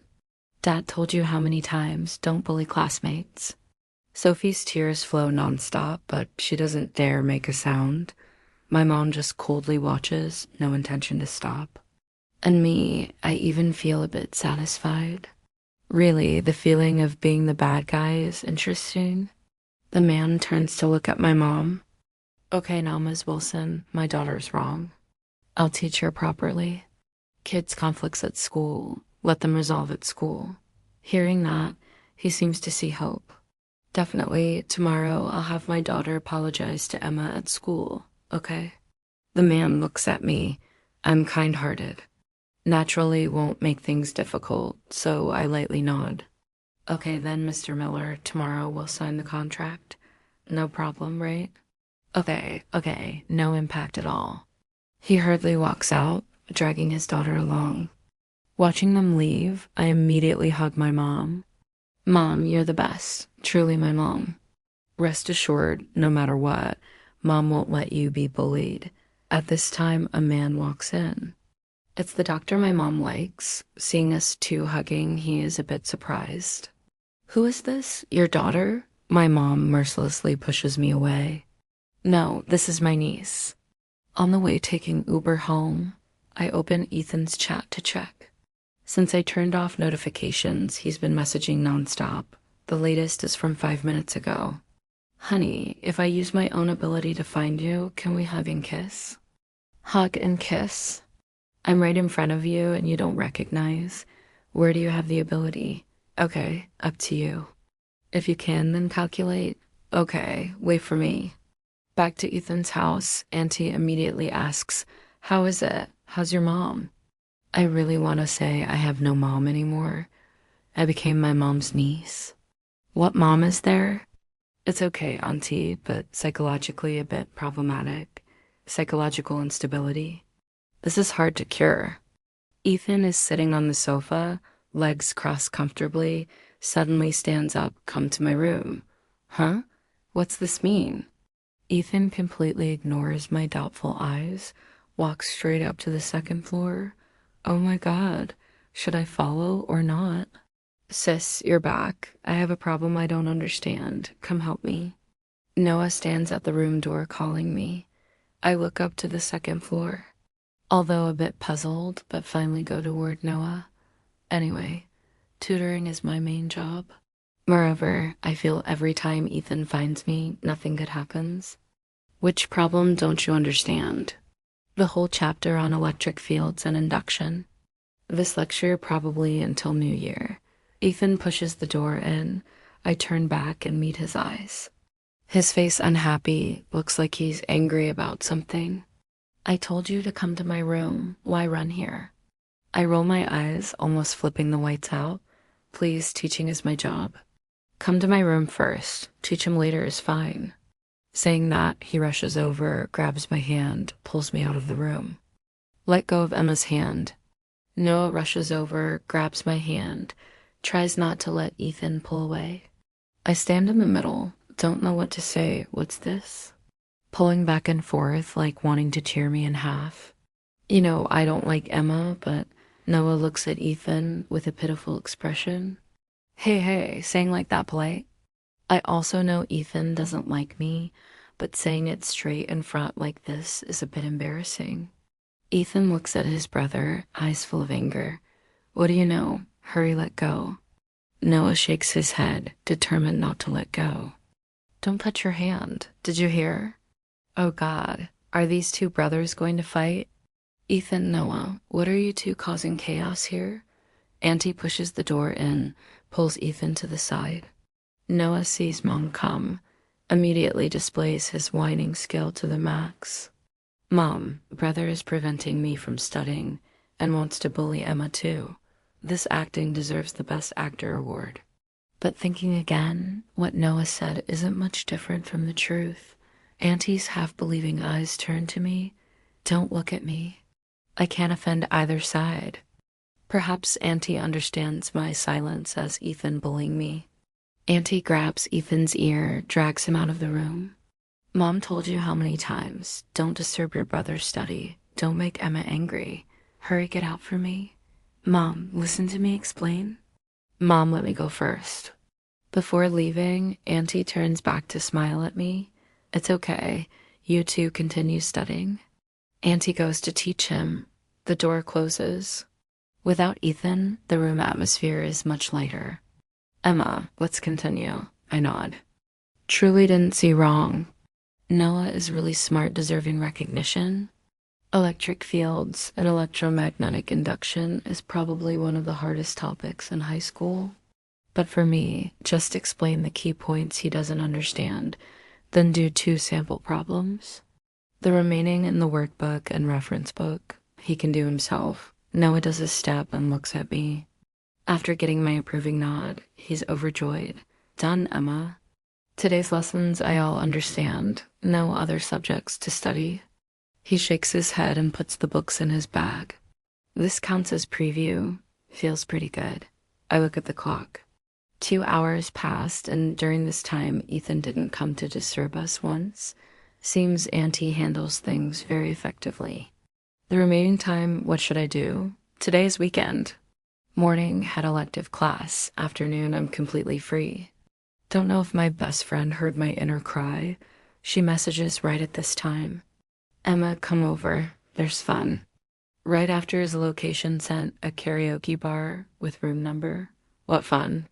Dad told you how many times, don't bully classmates. Sophie's tears flow nonstop, but she doesn't dare make a sound. My mom just coldly watches, no intention to stop. And me, I even feel a bit satisfied. Really, the feeling of being the bad guy is interesting. The man turns to look at my mom. Okay, now, Ms. Wilson, my daughter's wrong. I'll teach her properly. Kids' conflicts at school, let them resolve at school. Hearing that, he seems to see hope. Definitely, tomorrow I'll have my daughter apologize to Emma at school, okay? The man looks at me. I'm kind-hearted. Naturally won't make things difficult, so I lightly nod. Okay then, Mr. Miller, tomorrow we'll sign the contract. No problem, right? Okay, no impact at all. He hurriedly walks out, dragging his daughter along. Watching them leave, I immediately hug my mom. Mom, you're the best. Truly my mom. Rest assured, no matter what, Mom won't let you be bullied. At this time, a man walks in. It's the doctor my mom likes. Seeing us two hugging, he is a bit surprised. Who is this? Your daughter? My mom mercilessly pushes me away. No, this is my niece. On the way taking Uber home, I open Ethan's chat to check. Since I turned off notifications, he's been messaging nonstop. The latest is from 5 minutes ago. Honey, if I use my own ability to find you, can we hug and kiss? Hug and kiss? I'm right in front of you and you don't recognize. Where do you have the ability? Okay, up to you. If you can, then calculate. Okay, wait for me. Back to Ethan's house, Auntie immediately asks, how is it? How's your mom? I really want to say I have no mom anymore. I became my mom's niece. What mom is there? It's okay, Auntie, but psychologically a bit problematic. Psychological instability. This is hard to cure. Ethan is sitting on the sofa, legs crossed comfortably, suddenly stands up, come to my room. Huh? What's this mean? Ethan completely ignores my doubtful eyes, walks straight up to the second floor. Oh my God, should I follow or not? Sis, you're back. I have a problem I don't understand. Come help me. Noah stands at the room door calling me. I look up to the second floor. Although a bit puzzled, but finally go toward Noah. Anyway, tutoring is my main job. Moreover, I feel every time Ethan finds me, nothing good happens. Which problem don't you understand? The whole chapter on electric fields and induction. This lecture probably until New Year. Ethan pushes the door in. I turn back and meet his eyes. His face unhappy, looks like he's angry about something. I told you to come to my room. Why run here? I roll my eyes, almost flipping the whites out. Please, teaching is my job. Come to my room first. Teach him later is fine. Saying that, he rushes over, grabs my hand, pulls me out of the room. Let go of Emma's hand. Noah rushes over, grabs my hand, tries not to let Ethan pull away. I stand in the middle, don't know what to say. What's this? Pulling back and forth like wanting to tear me in half. You know, I don't like Emma, but Noah looks at Ethan with a pitiful expression. Hey, saying like that polite? I also know Ethan doesn't like me, but saying it straight in front like this is a bit embarrassing. Ethan looks at his brother, eyes full of anger. What do you know? Hurry, let go. Noah shakes his head, determined not to let go. Don't touch your hand. Did you hear? Oh God, are these two brothers going to fight? Ethan, Noah, what are you two causing chaos here? Auntie pushes the door in, pulls Ethan to the side. Noah sees Mom come, immediately displays his whining skill to the max. Mom, brother is preventing me from studying and wants to bully Emma too. This acting deserves the Best Actor award. But thinking again, what Noah said isn't much different from the truth. Auntie's half-believing eyes turn to me. Don't look at me. I can't offend either side. Perhaps Auntie understands my silence as Ethan bullying me. Auntie grabs Ethan's ear, drags him out of the room. Mom told you how many times, don't disturb your brother's study. Don't make Emma angry. Hurry, get out for me. Mom, listen to me explain. Mom, let me go first. Before leaving, Auntie turns back to smile at me. It's okay. You two continue studying. Auntie goes to teach him. The door closes. Without Ethan, the room atmosphere is much lighter. Emma, let's continue. I nod. Truly didn't see wrong. Noah is really smart, deserving recognition. Electric fields and electromagnetic induction is probably one of the hardest topics in high school. But for me, just explain the key points he doesn't understand, then do 2 sample problems. The remaining in the workbook and reference book, he can do himself. Noah does a step and looks at me. After getting my approving nod, he's overjoyed. Done, Emma. Today's lessons I all understand. No other subjects to study. He shakes his head and puts the books in his bag. This counts as preview. Feels pretty good. I look at the clock. 2 hours passed, and during this time, Ethan didn't come to disturb us once. Seems Auntie handles things very effectively. The remaining time, what should I do? Today's weekend. Morning had elective class. Afternoon, I'm completely free. Don't know if my best friend heard my inner cry. She messages right at this time. Emma, come over. There's fun. Right after his location sent a karaoke bar with room number. What fun.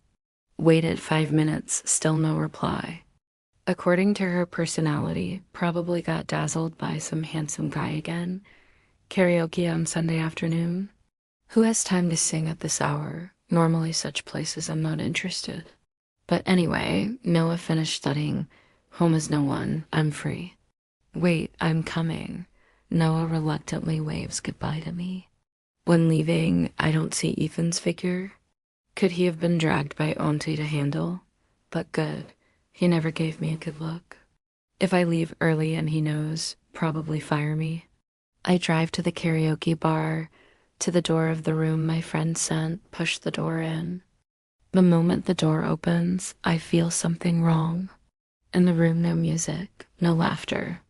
Waited 5 minutes, still no reply. According to her personality, probably got dazzled by some handsome guy again. Karaoke on Sunday afternoon. Who has time to sing at this hour? Normally such places I'm not interested. But anyway, Noah finished studying. Home is no one. I'm free. Wait, I'm coming. Noah reluctantly waves goodbye to me. When leaving, I don't see Ethan's figure. Could he have been dragged by Auntie to handle? But good. He never gave me a good look. If I leave early and he knows, probably fire me. I drive to the karaoke bar, to the door of the room my friend sent, push the door in. The moment the door opens, I feel something wrong. In the room, no music, no laughter.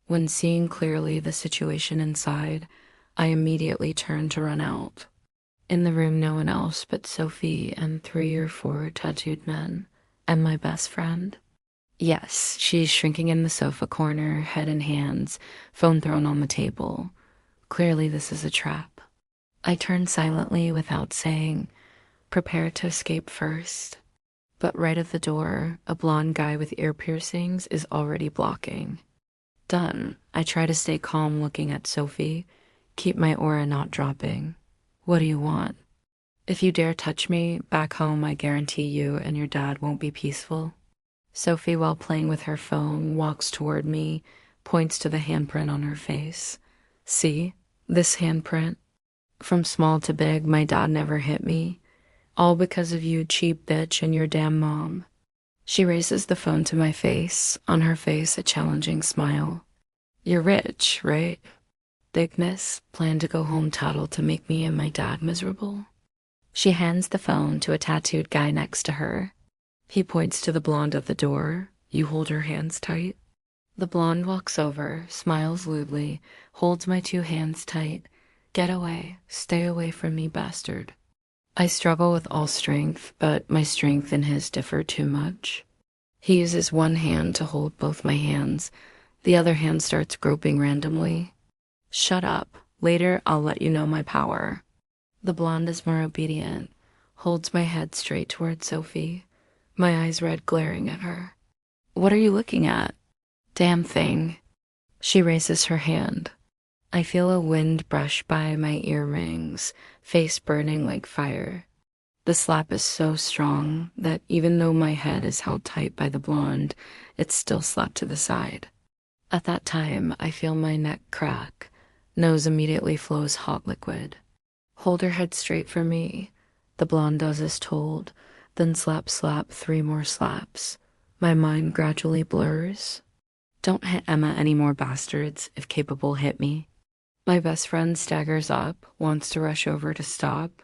When seeing clearly the situation inside, I immediately turn to run out. In the room, no one else but Sophie and 3 or 4 tattooed men, and my best friend. Yes, she's shrinking in the sofa corner, head in hands, phone thrown on the table. Clearly this is a trap. I turn silently without saying, prepare to escape first. But right at the door, a blonde guy with ear piercings is already blocking. Done. I try to stay calm looking at Sophie, keep my aura not dropping. What do you want? If you dare touch me, back home I guarantee you and your dad won't be peaceful. Sophie, while playing with her phone, walks toward me, points to the handprint on her face. See? This handprint? From small to big, my dad never hit me. All because of you, cheap bitch, and your damn mom. She raises the phone to my face, on her face a challenging smile. You're rich, right? Bigness, plan to go home tattle to make me and my dad miserable. She hands the phone to a tattooed guy next to her. He points to the blonde at the door. You hold her hands tight. The blonde walks over, smiles lewdly, holds my 2 hands tight. Get away. Stay away from me, bastard. I struggle with all strength, but my strength and his differ too much. He uses one hand to hold both my hands. The other hand starts groping randomly. Shut up. Later, I'll let you know my power. The blonde is more obedient, holds my head straight toward Sophie, my eyes red glaring at her. What are you looking at? Damn thing. She raises her hand. I feel a wind brush by my earrings, face burning like fire. The slap is so strong that even though my head is held tight by the blonde, it's still slapped to the side. At that time, I feel my neck crack. Nose immediately flows hot liquid. Hold her head straight for me. The blonde does as told, then slap, 3 more slaps. My mind gradually blurs. Don't hit Emma any more, bastards. If capable, hit me. My best friend staggers up, wants to rush over to stop,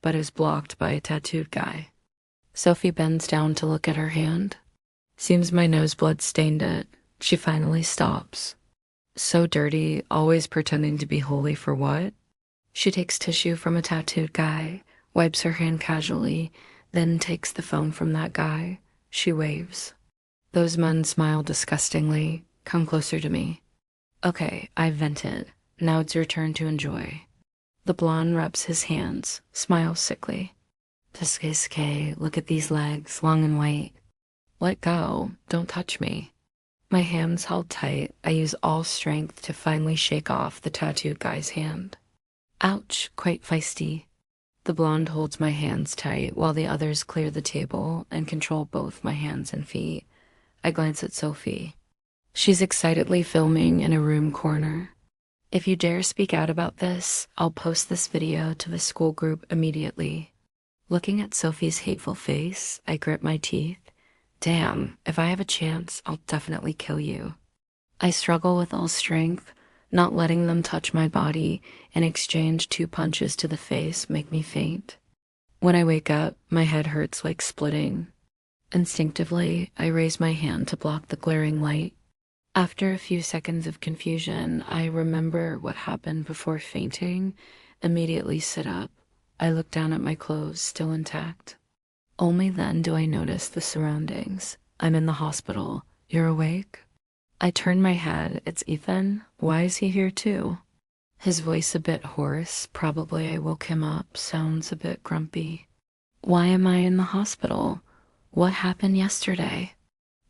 but is blocked by a tattooed guy. Sophie bends down to look at her hand. Seems my nose blood stained it. She finally stops. So dirty, always pretending to be holy for what? She takes tissue from a tattooed guy, wipes her hand casually, then takes the phone from that guy. She waves. Those men smile disgustingly. Come closer to me. Okay, I vented. Now it's your turn to enjoy. The blonde rubs his hands, smiles sickly. Tuskay, look at these legs, long and white. Let go, don't touch me. My hands held tight, I use all strength to finally shake off the tattooed guy's hand. Ouch, quite feisty. The blonde holds my hands tight while the others clear the table and control both my hands and feet. I glance at Sophie. She's excitedly filming in a room corner. If you dare speak out about this, I'll post this video to the school group immediately. Looking at Sophie's hateful face, I grip my teeth. Damn, if I have a chance, I'll definitely kill you. I struggle with all strength, not letting them touch my body and exchange 2 punches to the face make me faint. When I wake up, my head hurts like splitting. Instinctively, I raise my hand to block the glaring light. After a few seconds of confusion, I remember what happened before fainting, immediately sit up. I look down at my clothes, still intact. Only then do I notice the surroundings. I'm in the hospital. You're awake? I turn my head. It's Ethan. Why is he here too? His voice a bit hoarse. Probably I woke him up. Sounds a bit grumpy. Why am I in the hospital? What happened yesterday?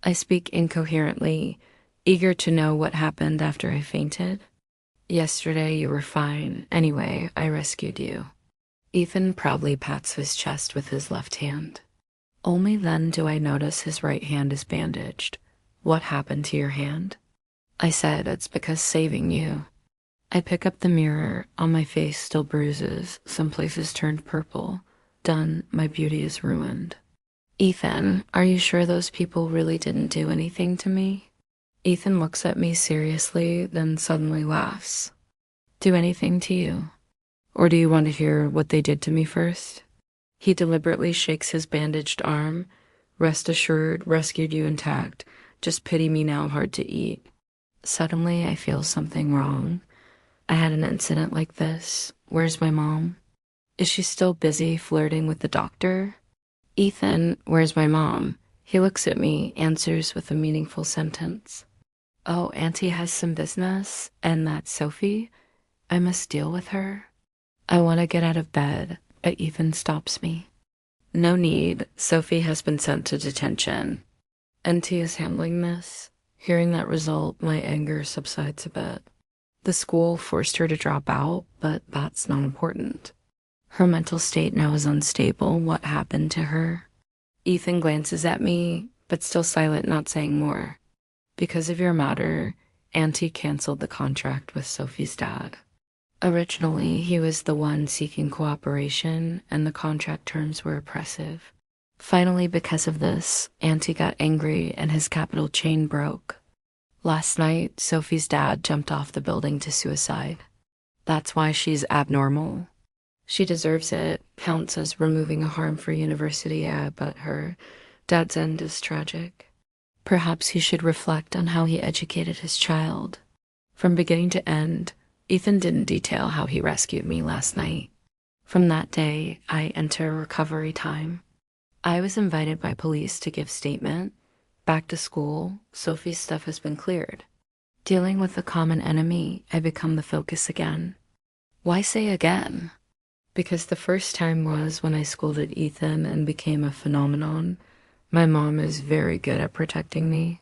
I speak incoherently, eager to know what happened after I fainted. Yesterday you were fine. Anyway, I rescued you. Ethan proudly pats his chest with his left hand. Only then do I notice his right hand is bandaged. What happened to your hand? I said it's because saving you. I pick up the mirror. On my face still bruises. Some places turned purple. Done. My beauty is ruined. Ethan, are you sure those people really didn't do anything to me? Ethan looks at me seriously, then suddenly laughs. Do anything to you? Or do you want to hear what they did to me first? He deliberately shakes his bandaged arm. Rest assured, rescued you intact. Just pity me now, hard to eat. Suddenly, I feel something wrong. I had an incident like this. Where's my mom? Is she still busy flirting with the doctor? Ethan, where's my mom? He looks at me, answers with a meaningful sentence. Oh, Auntie has some business, and that's Sophie? I must deal with her. I want to get out of bed, but Ethan stops me. No need. Sophie has been sent to detention. Auntie is handling this. Hearing that result, my anger subsides a bit. The school forced her to drop out, but that's not important. Her mental state now is unstable. What happened to her? Ethan glances at me, but still silent, not saying more. Because of your matter, Auntie canceled the contract with Sophie's dad. Originally, he was the one seeking cooperation, and the contract terms were oppressive. Finally, because of this, Auntie got angry and his capital chain broke. Last night, Sophie's dad jumped off the building to suicide. That's why she's abnormal. She deserves it, counts as removing a harm-free university, yeah, but her dad's end is tragic. Perhaps he should reflect on how he educated his child. From beginning to end, Ethan didn't detail how he rescued me last night. From that day, I enter recovery time. I was invited by police to give statement. Back to school, Sophie's stuff has been cleared. Dealing with the common enemy, I become the focus again. Why say again? Because the first time was when I scolded Ethan and became a phenomenon. My mom is very good at protecting me.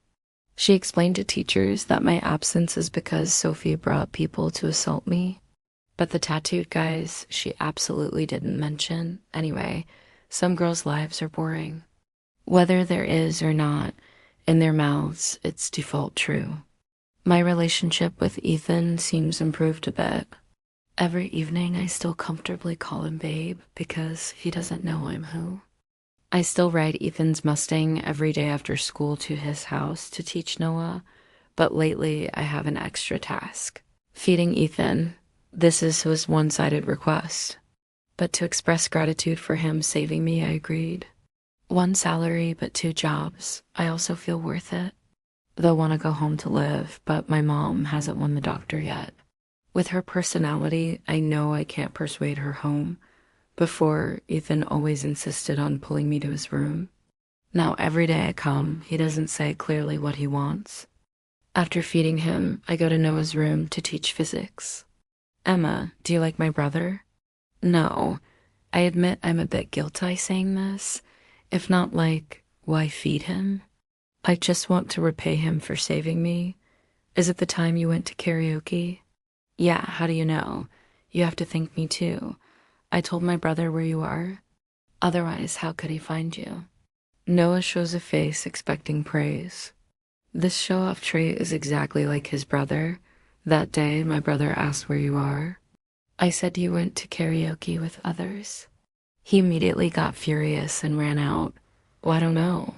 She explained to teachers that my absence is because Sophie brought people to assault me. But the tattooed guys, she absolutely didn't mention. Anyway, some girls' lives are boring. Whether there is or not, in their mouths, it's default true. My relationship with Ethan seems improved a bit. Every evening I still comfortably call him babe because he doesn't know I'm who. I still ride Ethan's Mustang every day after school to his house to teach Noah, but lately I have an extra task. Feeding Ethan. This is his one-sided request. But to express gratitude for him saving me, I agreed. 1 salary, but 2 jobs. I also feel worth it. They'll want to go home to live, but my mom hasn't won the doctor yet. With her personality, I know I can't persuade her home. Before, Ethan always insisted on pulling me to his room. Now every day I come, he doesn't say clearly what he wants. After feeding him, I go to Noah's room to teach physics. Emma, do you like my brother? No. I admit I'm a bit guilty saying this. If not like, why feed him? I just want to repay him for saving me. Is it the time you went to karaoke? Yeah, how do you know? You have to thank me too. I told my brother where you are. Otherwise, how could he find you? Noah shows a face expecting praise. This show-off trait is exactly like his brother. That day, my brother asked where you are. I said you went to karaoke with others. He immediately got furious and ran out. Well, I don't know.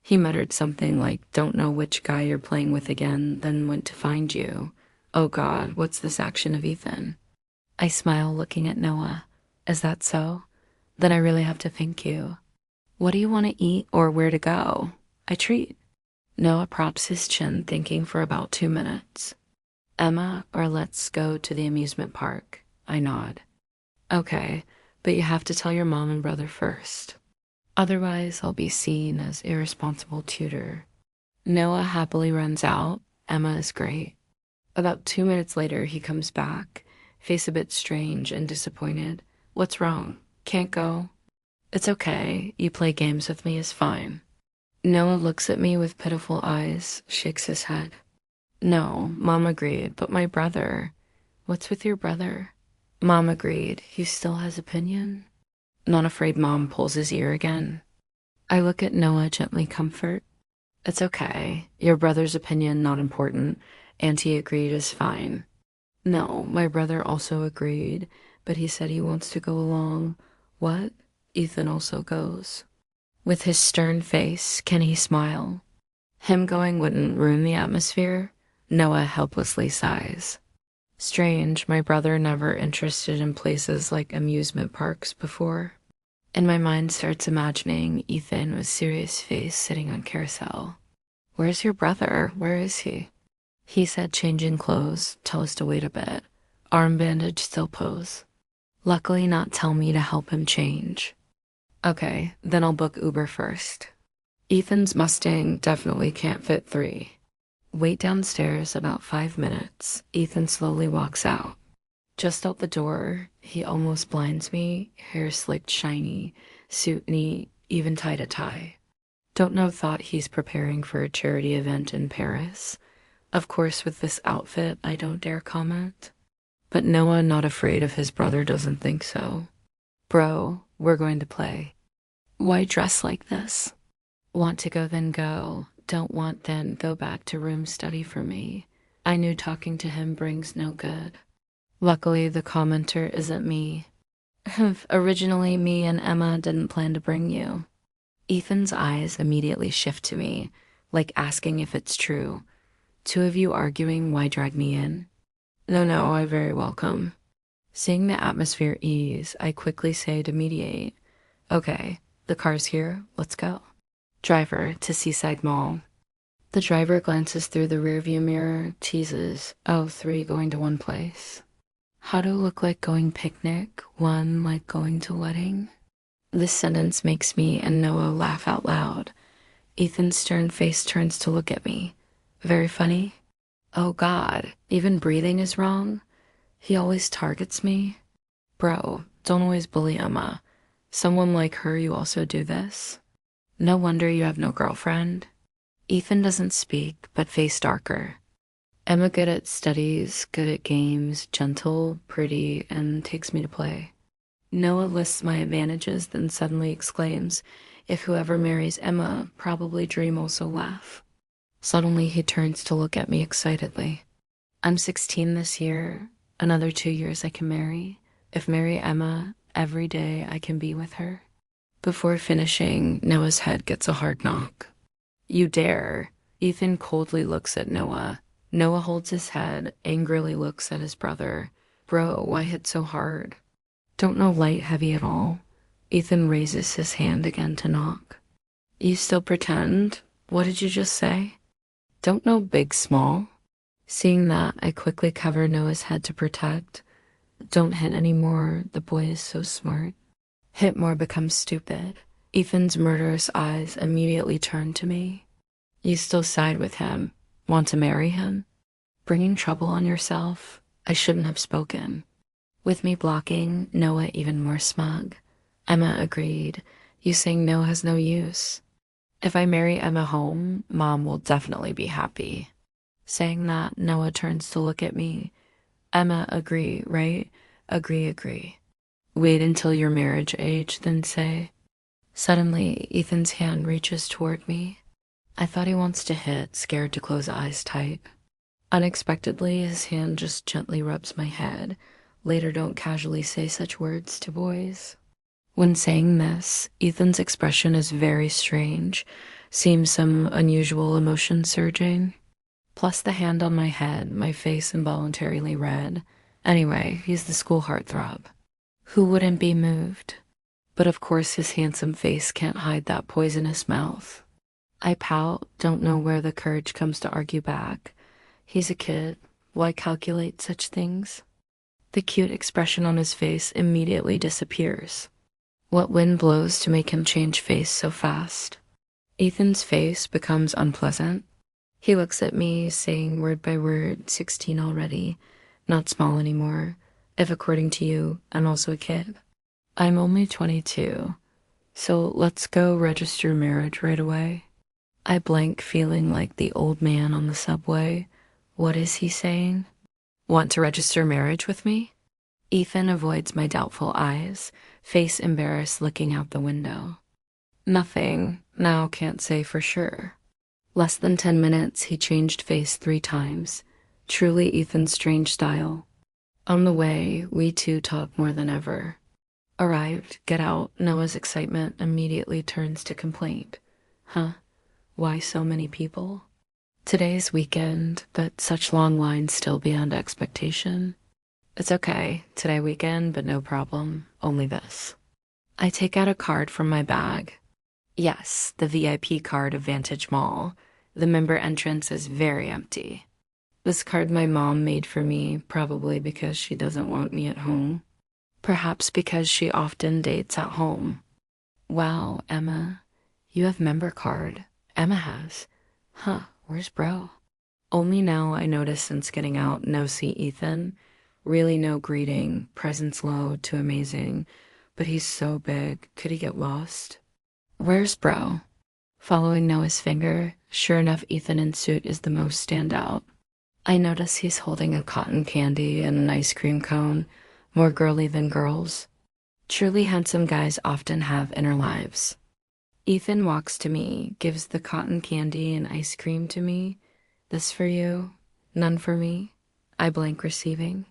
He muttered something like, don't know which guy you're playing with again, then went to find you. Oh God, what's this action of Ethan? I smile looking at Noah. Is that so? Then I really have to thank you. What do you want to eat or where to go? I treat. Noah props his chin, thinking for about 2 minutes. Emma, or let's go to the amusement park. I nod. Okay, but you have to tell your mom and brother first. Otherwise, I'll be seen as irresponsible tutor. Noah happily runs out. Emma is great. About 2 minutes later, he comes back, face a bit strange and disappointed. What's wrong? Can't go? It's okay. You play games with me is fine. Noah looks at me with pitiful eyes, shakes his head. No, Mom agreed, but my brother. What's with your brother? Mom agreed. He still has opinion? Not afraid Mom pulls his ear again. I look at Noah, gently comfort. It's okay. Your brother's opinion not important. Auntie agreed is fine. No, my brother also agreed, but he said he wants to go along. What? Ethan also goes. With his stern face, can he smile? Him going wouldn't ruin the atmosphere? Noah helplessly sighs. Strange, my brother never interested in places like amusement parks before. And my mind starts imagining Ethan with serious face sitting on carousel. Where's your brother? Where is he? He said changing clothes, tell us to wait a bit. Arm bandage still pose. Luckily not tell me to help him change. Okay, then I'll book Uber first. Ethan's Mustang definitely can't fit 3. Wait downstairs about 5 minutes. Ethan slowly walks out. Just out the door, he almost blinds me, hair slicked shiny, suit neat, even tied a tie. Don't know, thought he's preparing for a charity event in Paris. Of course, with this outfit, I don't dare comment. But Noah, not afraid if his brother doesn't think so. Bro, we're going to play. Why dress like this? Want to go, then go. Don't want, then go back to room study for me. I knew talking to him brings no good. Luckily, the commenter isn't me. Originally, me and Emma didn't plan to bring you. Ethan's eyes immediately shift to me, like asking if it's true. 2 of you arguing, why drag me in? No, I very welcome. Seeing the atmosphere ease, I quickly say to mediate. Okay, the car's here, let's go. Driver, to Seaside Mall. The driver glances through the rearview mirror, teases, oh, 3 going to one place. How do look like going picnic, 1 like going to wedding? This sentence makes me and Noah laugh out loud. Ethan's stern face turns to look at me. Very funny? Oh God, even breathing is wrong? He always targets me? Bro, don't always bully Emma. Someone like her, you also do this? No wonder you have no girlfriend. Ethan doesn't speak, but face darker. Emma good at studies, good at games, gentle, pretty, and takes me to play. Noah lists my advantages, then suddenly exclaims, if whoever marries Emma, probably Dream also laugh. Suddenly he turns to look at me excitedly. I'm 16 this year. Another 2 years I can marry. If marry Emma, every day I can be with her. Before finishing, Noah's head gets a hard knock. You dare. Ethan coldly looks at Noah. Noah holds his head, angrily looks at his brother. Bro, why hit so hard? Don't know light heavy at all. Ethan raises his hand again to knock. You still pretend? What did you just say? Don't know big small. Seeing that, I quickly cover Noah's head to protect. Don't hit anymore, the boy is so smart. Hit more becomes stupid. Ethan's murderous eyes immediately turn to me. You still side with him? Want to marry him? Bringing trouble on yourself? I shouldn't have spoken. With me blocking, Noah even more smug. Emma agreed. You saying no has no use. If I marry Emma home, Mom will definitely be happy. Saying that, Noah turns to look at me. Emma, agree, right? Agree, agree. Wait until your marriage age, then say. Suddenly, Ethan's hand reaches toward me. I thought he wants to hit, scared to close eyes tight. Unexpectedly, his hand just gently rubs my head. Later, don't casually say such words to boys. When saying this, Ethan's expression is very strange. Seems some unusual emotion surging. Plus the hand on my head, my face involuntarily red. Anyway, he's the school heartthrob. Who wouldn't be moved? But of course his handsome face can't hide that poisonous mouth. I pout, don't know where the courage comes to argue back. He's a kid. Why calculate such things? The cute expression on his face immediately disappears. What wind blows to make him change face so fast? Ethan's face becomes unpleasant. He looks at me, saying word by word, 16 already, not small anymore, if according to you, I'm also a kid. I'm only 22, so let's go register marriage right away. I blank, feeling like the old man on the subway. What is he saying? Want to register marriage with me? Ethan avoids my doubtful eyes, face embarrassed, looking out the window. Nothing, now can't say for sure. Less than 10 minutes, he changed face 3 times. Truly Ethan's strange style. On the way, we two talk more than ever. Arrived, get out, Noah's excitement immediately turns to complaint. Huh? Why so many people? Today's weekend, but such long lines still beyond expectation. It's okay, today weekend, but no problem, only this. I take out a card from my bag. Yes, the VIP card of Vantage Mall. The member entrance is very empty. This card my mom made for me, probably because she doesn't want me at home. Perhaps because she often dates at home. Wow, Emma, you have member card. Emma has. Huh, where's bro? Only now I notice since getting out, no see Ethan. Really no greeting, presence low to amazing. But he's so big, could he get lost? Where's bro? Following Noah's finger, sure enough Ethan in suit is the most standout. I notice he's holding a cotton candy and an ice cream cone, more girly than girls. Truly handsome guys often have inner lives. Ethan walks to me, gives the cotton candy and ice cream to me. This for you, none for me. I blank receiving.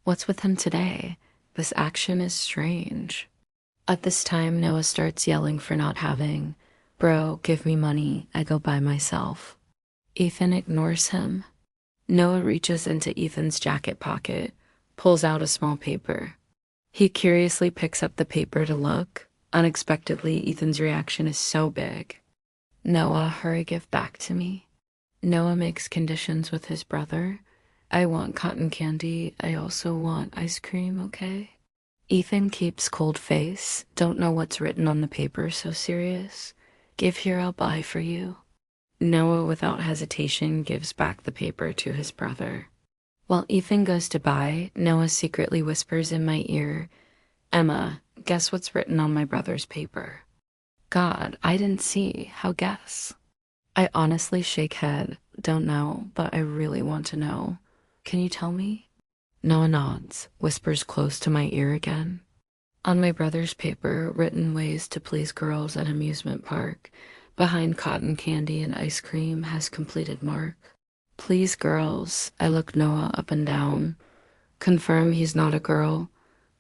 What's with him today? This action is strange. At this time, Noah starts yelling for not having. Bro, give me money, I go buy myself. Ethan ignores him. Noah reaches into Ethan's jacket pocket, pulls out a small paper. He curiously picks up the paper to look. Unexpectedly, Ethan's reaction is so big. Noah, hurry, give back to me. Noah makes conditions with his brother. I want cotton candy. I also want ice cream, okay? Ethan keeps cold face. Don't know what's written on the paper, so serious. Give here, I'll buy for you. Noah, without hesitation, gives back the paper to his brother. While Ethan goes to buy, Noah secretly whispers in my ear, Emma, guess what's written on my brother's paper? God, I didn't see. How guess? I honestly shake head. Don't know, but I really want to know. Can you tell me? Noah nods, whispers close to my ear again. On my brother's paper, written ways to please girls at amusement park, behind cotton candy and ice cream has completed mark. Please girls, I look Noah up and down. Confirm he's not a girl.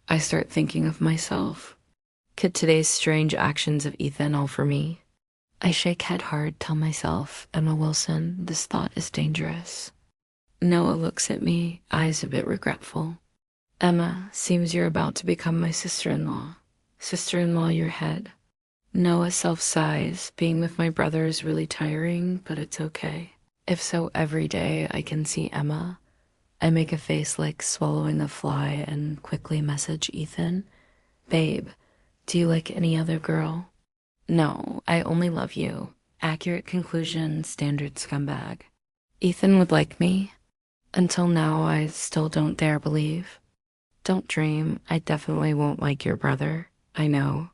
I start thinking of myself. Could today's strange actions of Ethan all for me? I shake head hard, tell myself, Emma Wilson, this thought is dangerous. Noah looks at me, eyes a bit regretful. Emma, seems you're about to become my sister-in-law. Sister-in-law, your head. Noah self-sighs, being with my brother is really tiring, but it's okay. If so, every day I can see Emma. I make a face like swallowing a fly and quickly message Ethan. Babe, do you like any other girl? No, I only love you. Accurate conclusion, standard scumbag. Ethan would like me? Until now, I still don't dare believe. Don't dream, I definitely won't like your brother. I know.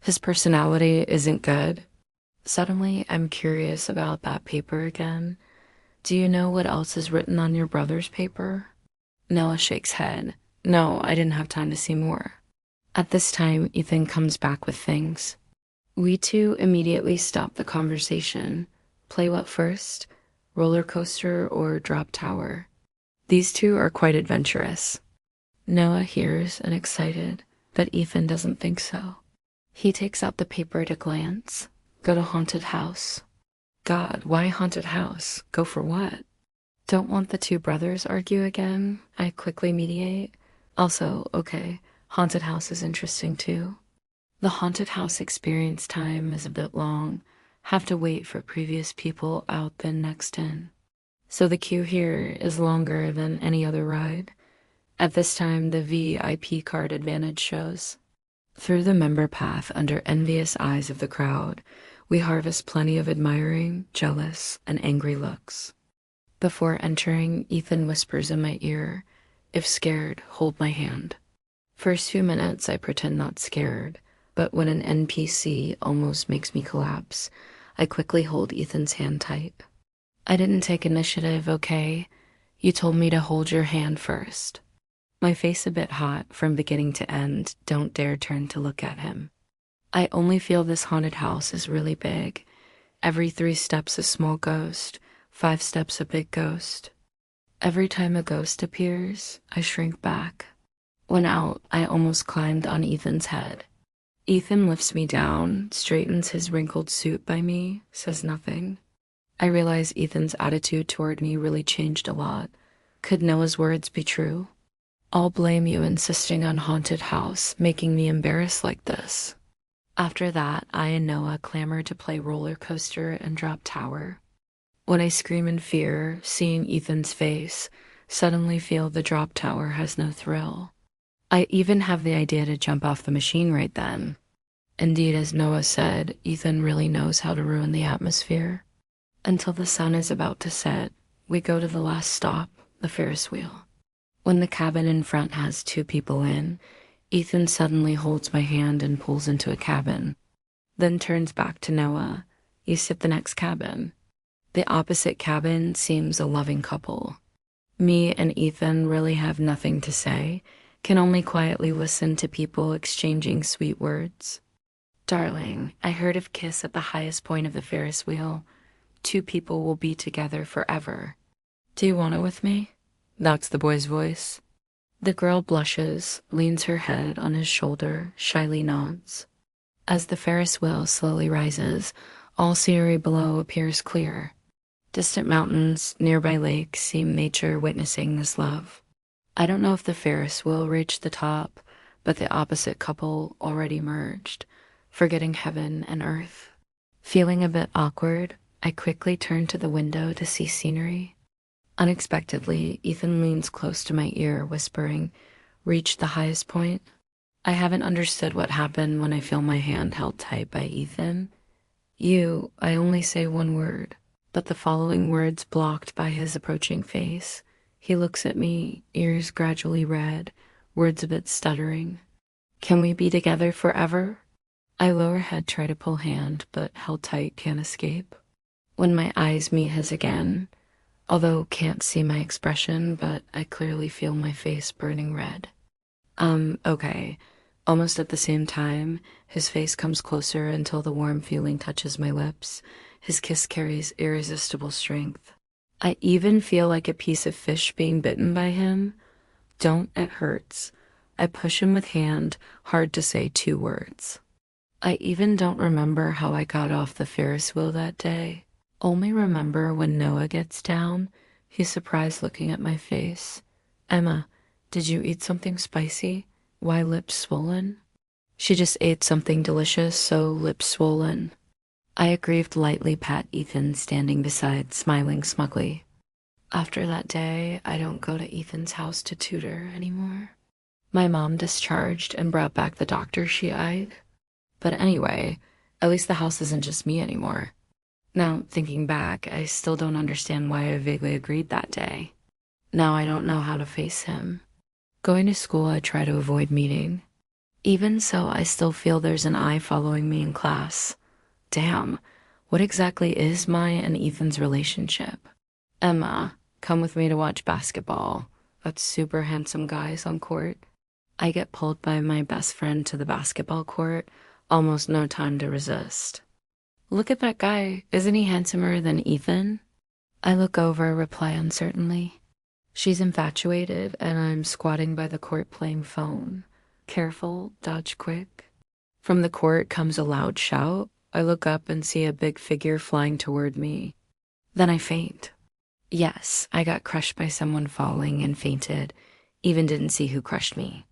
His personality isn't good. Suddenly, I'm curious about that paper again. Do you know what else is written on your brother's paper? Noah shakes head. No, I didn't have time to see more. At this time, Ethan comes back with things. We two immediately stop the conversation. Play what first? Roller coaster or drop tower? These two are quite adventurous. Noah hears and excited, but Ethan doesn't think so. He takes out the paper to glance. Go to haunted house. God, why haunted house? Go for what? Don't want the two brothers argue again. I quickly mediate. Also, okay, haunted house is interesting too. The haunted house experience time is a bit long. Have to wait for previous people out then next in. So the queue here is longer than any other ride. At this time, the VIP card advantage shows. Through the member path under envious eyes of the crowd, we harvest plenty of admiring, jealous, and angry looks. Before entering, Ethan whispers in my ear, "If scared, hold my hand." First few minutes, I pretend not scared, but when an NPC almost makes me collapse, I quickly hold Ethan's hand tight. I didn't take initiative, okay? You told me to hold your hand first. My face a bit hot from beginning to end, don't dare turn to look at him. I only feel this haunted house is really big. Every 3 steps a small ghost, 5 steps a big ghost. Every time a ghost appears, I shrink back. When out, I almost climbed on Ethan's head. Ethan lifts me down, straightens his wrinkled suit by me, says nothing. I realize Ethan's attitude toward me really changed a lot. Could Noah's words be true? I'll blame you insisting on haunted house, making me embarrassed like this. After that, I and Noah clamor to play roller coaster and drop tower. When I scream in fear, seeing Ethan's face, suddenly feel the drop tower has no thrill. I even have the idea to jump off the machine right then. Indeed, as Noah said, Ethan really knows how to ruin the atmosphere. Until the sun is about to set, we go to the last stop, the Ferris wheel. When the cabin in front has 2 people in, Ethan suddenly holds my hand and pulls into a cabin, then turns back to Noah. You sit the next cabin. The opposite cabin seems a loving couple. Me and Ethan really have nothing to say, can only quietly listen to people exchanging sweet words. Darling, I heard of kiss at the highest point of the Ferris wheel. 2 people will be together forever. Do you want it with me? That's the boy's voice. The girl blushes, leans her head on his shoulder, shyly nods. As the Ferris wheel slowly rises, all scenery below appears clear. Distant mountains, nearby lakes seem nature witnessing this love. I don't know if the Ferris wheel reached the top, but the opposite couple already merged, forgetting heaven and earth. Feeling a bit awkward, I quickly turn to the window to see scenery. Unexpectedly, Ethan leans close to my ear, whispering, "Reach the highest point." I haven't understood what happened when I feel my hand held tight by Ethan. I only say one word, but the following words blocked by his approaching face. He looks at me, ears gradually red, words a bit stuttering. "Can we be together forever?" I lower head, try to pull hand, but held tight can't escape. When my eyes meet his again, although can't see my expression, but I clearly feel my face burning red. Okay. Almost at the same time, his face comes closer until the warm feeling touches my lips. His kiss carries irresistible strength. I even feel like a piece of fish being bitten by him. Don't, it hurts. I push him with hand, hard to say 2 words. I even don't remember how I got off the Ferris wheel that day. Only remember when Noah gets down, he's surprised looking at my face. "Emma, did you eat something spicy? Why lips swollen?" She just ate something delicious, so lips swollen. I aggrieved lightly pat Ethan standing beside, smiling smugly. After that day, I don't go to Ethan's house to tutor anymore. My mom discharged and brought back the doctor she eyed. But anyway, at least the house isn't just me anymore. Now, thinking back, I still don't understand why I vaguely agreed that day. Now I don't know how to face him. Going to school, I try to avoid meeting. Even so, I still feel there's an eye following me in class. Damn, what exactly is my and Ethan's relationship? Emma, come with me to watch basketball. That's super handsome guys on court. I get pulled by my best friend to the basketball court, almost no time to resist. Look at that guy. Isn't he handsomer than Ethan? I look over, reply uncertainly. She's infatuated, and I'm squatting by the court playing phone. Careful, dodge quick. From the court comes a loud shout. I look up and see a big figure flying toward me. Then I faint. Yes, I got crushed by someone falling and fainted. Even didn't see who crushed me.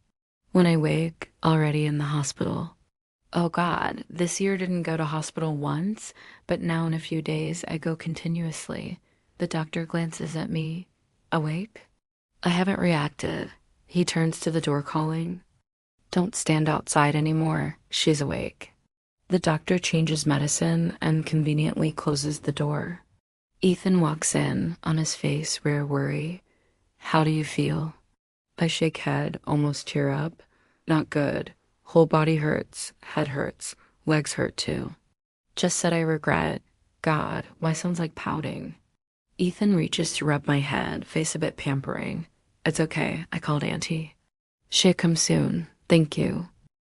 When I wake, already in the hospital. Oh God, this year didn't go to hospital once, but now in a few days I go continuously. The doctor glances at me. Awake? I haven't reacted. He turns to the door calling. Don't stand outside anymore. She's awake. The doctor changes medicine and conveniently closes the door. Ethan walks in, on his face rare worry. How do you feel? I shake head, almost tear up. Not good. Whole body hurts, head hurts, legs hurt too. Just said I regret. God, why sounds like pouting? Ethan reaches to rub my head, face a bit pampering. It's okay, I called Auntie. She'll come soon, thank you.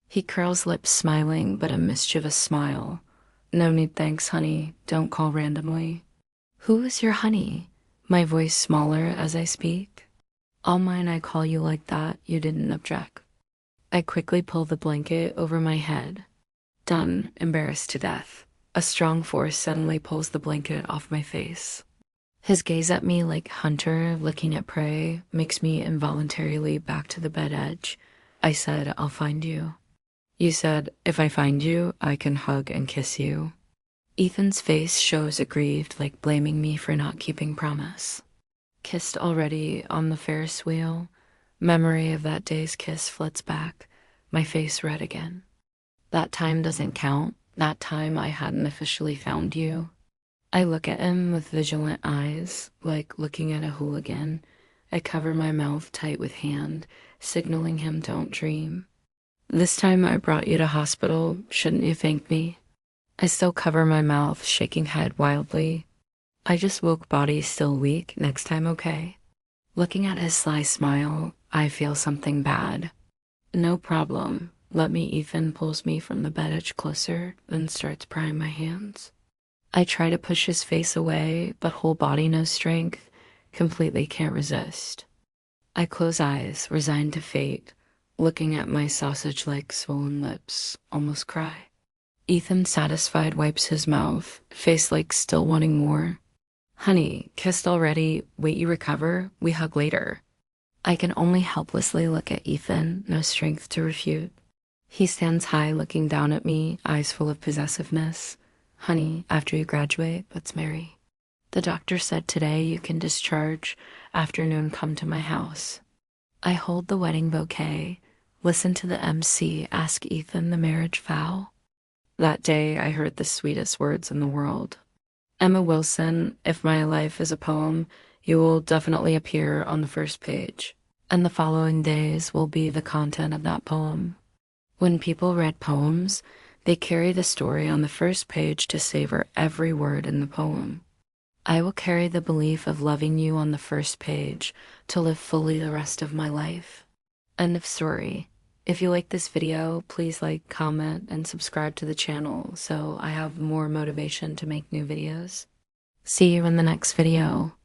He curls lips smiling, but a mischievous smile. No need thanks, honey, don't call randomly. Who is your honey? My voice smaller as I speak. All mine I call you like that, you didn't object. I quickly pull the blanket over my head. Done, embarrassed to death. A strong force suddenly pulls the blanket off my face. His gaze at me like hunter looking at prey makes me involuntarily back to the bed edge. I said, I'll find you. You said, if I find you, I can hug and kiss you. Ethan's face shows aggrieved, like blaming me for not keeping promise. Kissed already on the Ferris wheel. Memory of that day's kiss floods back, my face red again. That time doesn't count. That time I hadn't officially found you. I look at him with vigilant eyes, like looking at a hooligan. I cover my mouth tight with hand, signaling him don't dream. This time I brought you to hospital, shouldn't you thank me? I still cover my mouth, shaking head wildly. I just woke, body still weak, next time okay? Looking at his sly smile, I feel something bad. No problem. Let me. Ethan pulls me from the bed edge closer, then starts prying my hands. I try to push his face away, but whole body no strength, completely can't resist. I close eyes, resigned to fate, looking at my sausage-like swollen lips, almost cry. Ethan, satisfied, wipes his mouth, face like still wanting more. Honey, kissed already, wait you recover, we hug later. I can only helplessly look at Ethan, no strength to refute. He stands high looking down at me, eyes full of possessiveness. Honey, after you graduate, let's marry. The doctor said today you can discharge, afternoon come to my house. I hold the wedding bouquet, listen to the MC ask Ethan the marriage vow. That day I heard the sweetest words in the world. Emma Wilson, if my life is a poem, you will definitely appear on the first page, and the following days will be the content of that poem. When people read poems, they carry the story on the first page to savor every word in the poem. I will carry the belief of loving you on the first page to live fully the rest of my life. End of story. If you like this video, please like, comment, and subscribe to the channel so I have more motivation to make new videos. See you in the next video.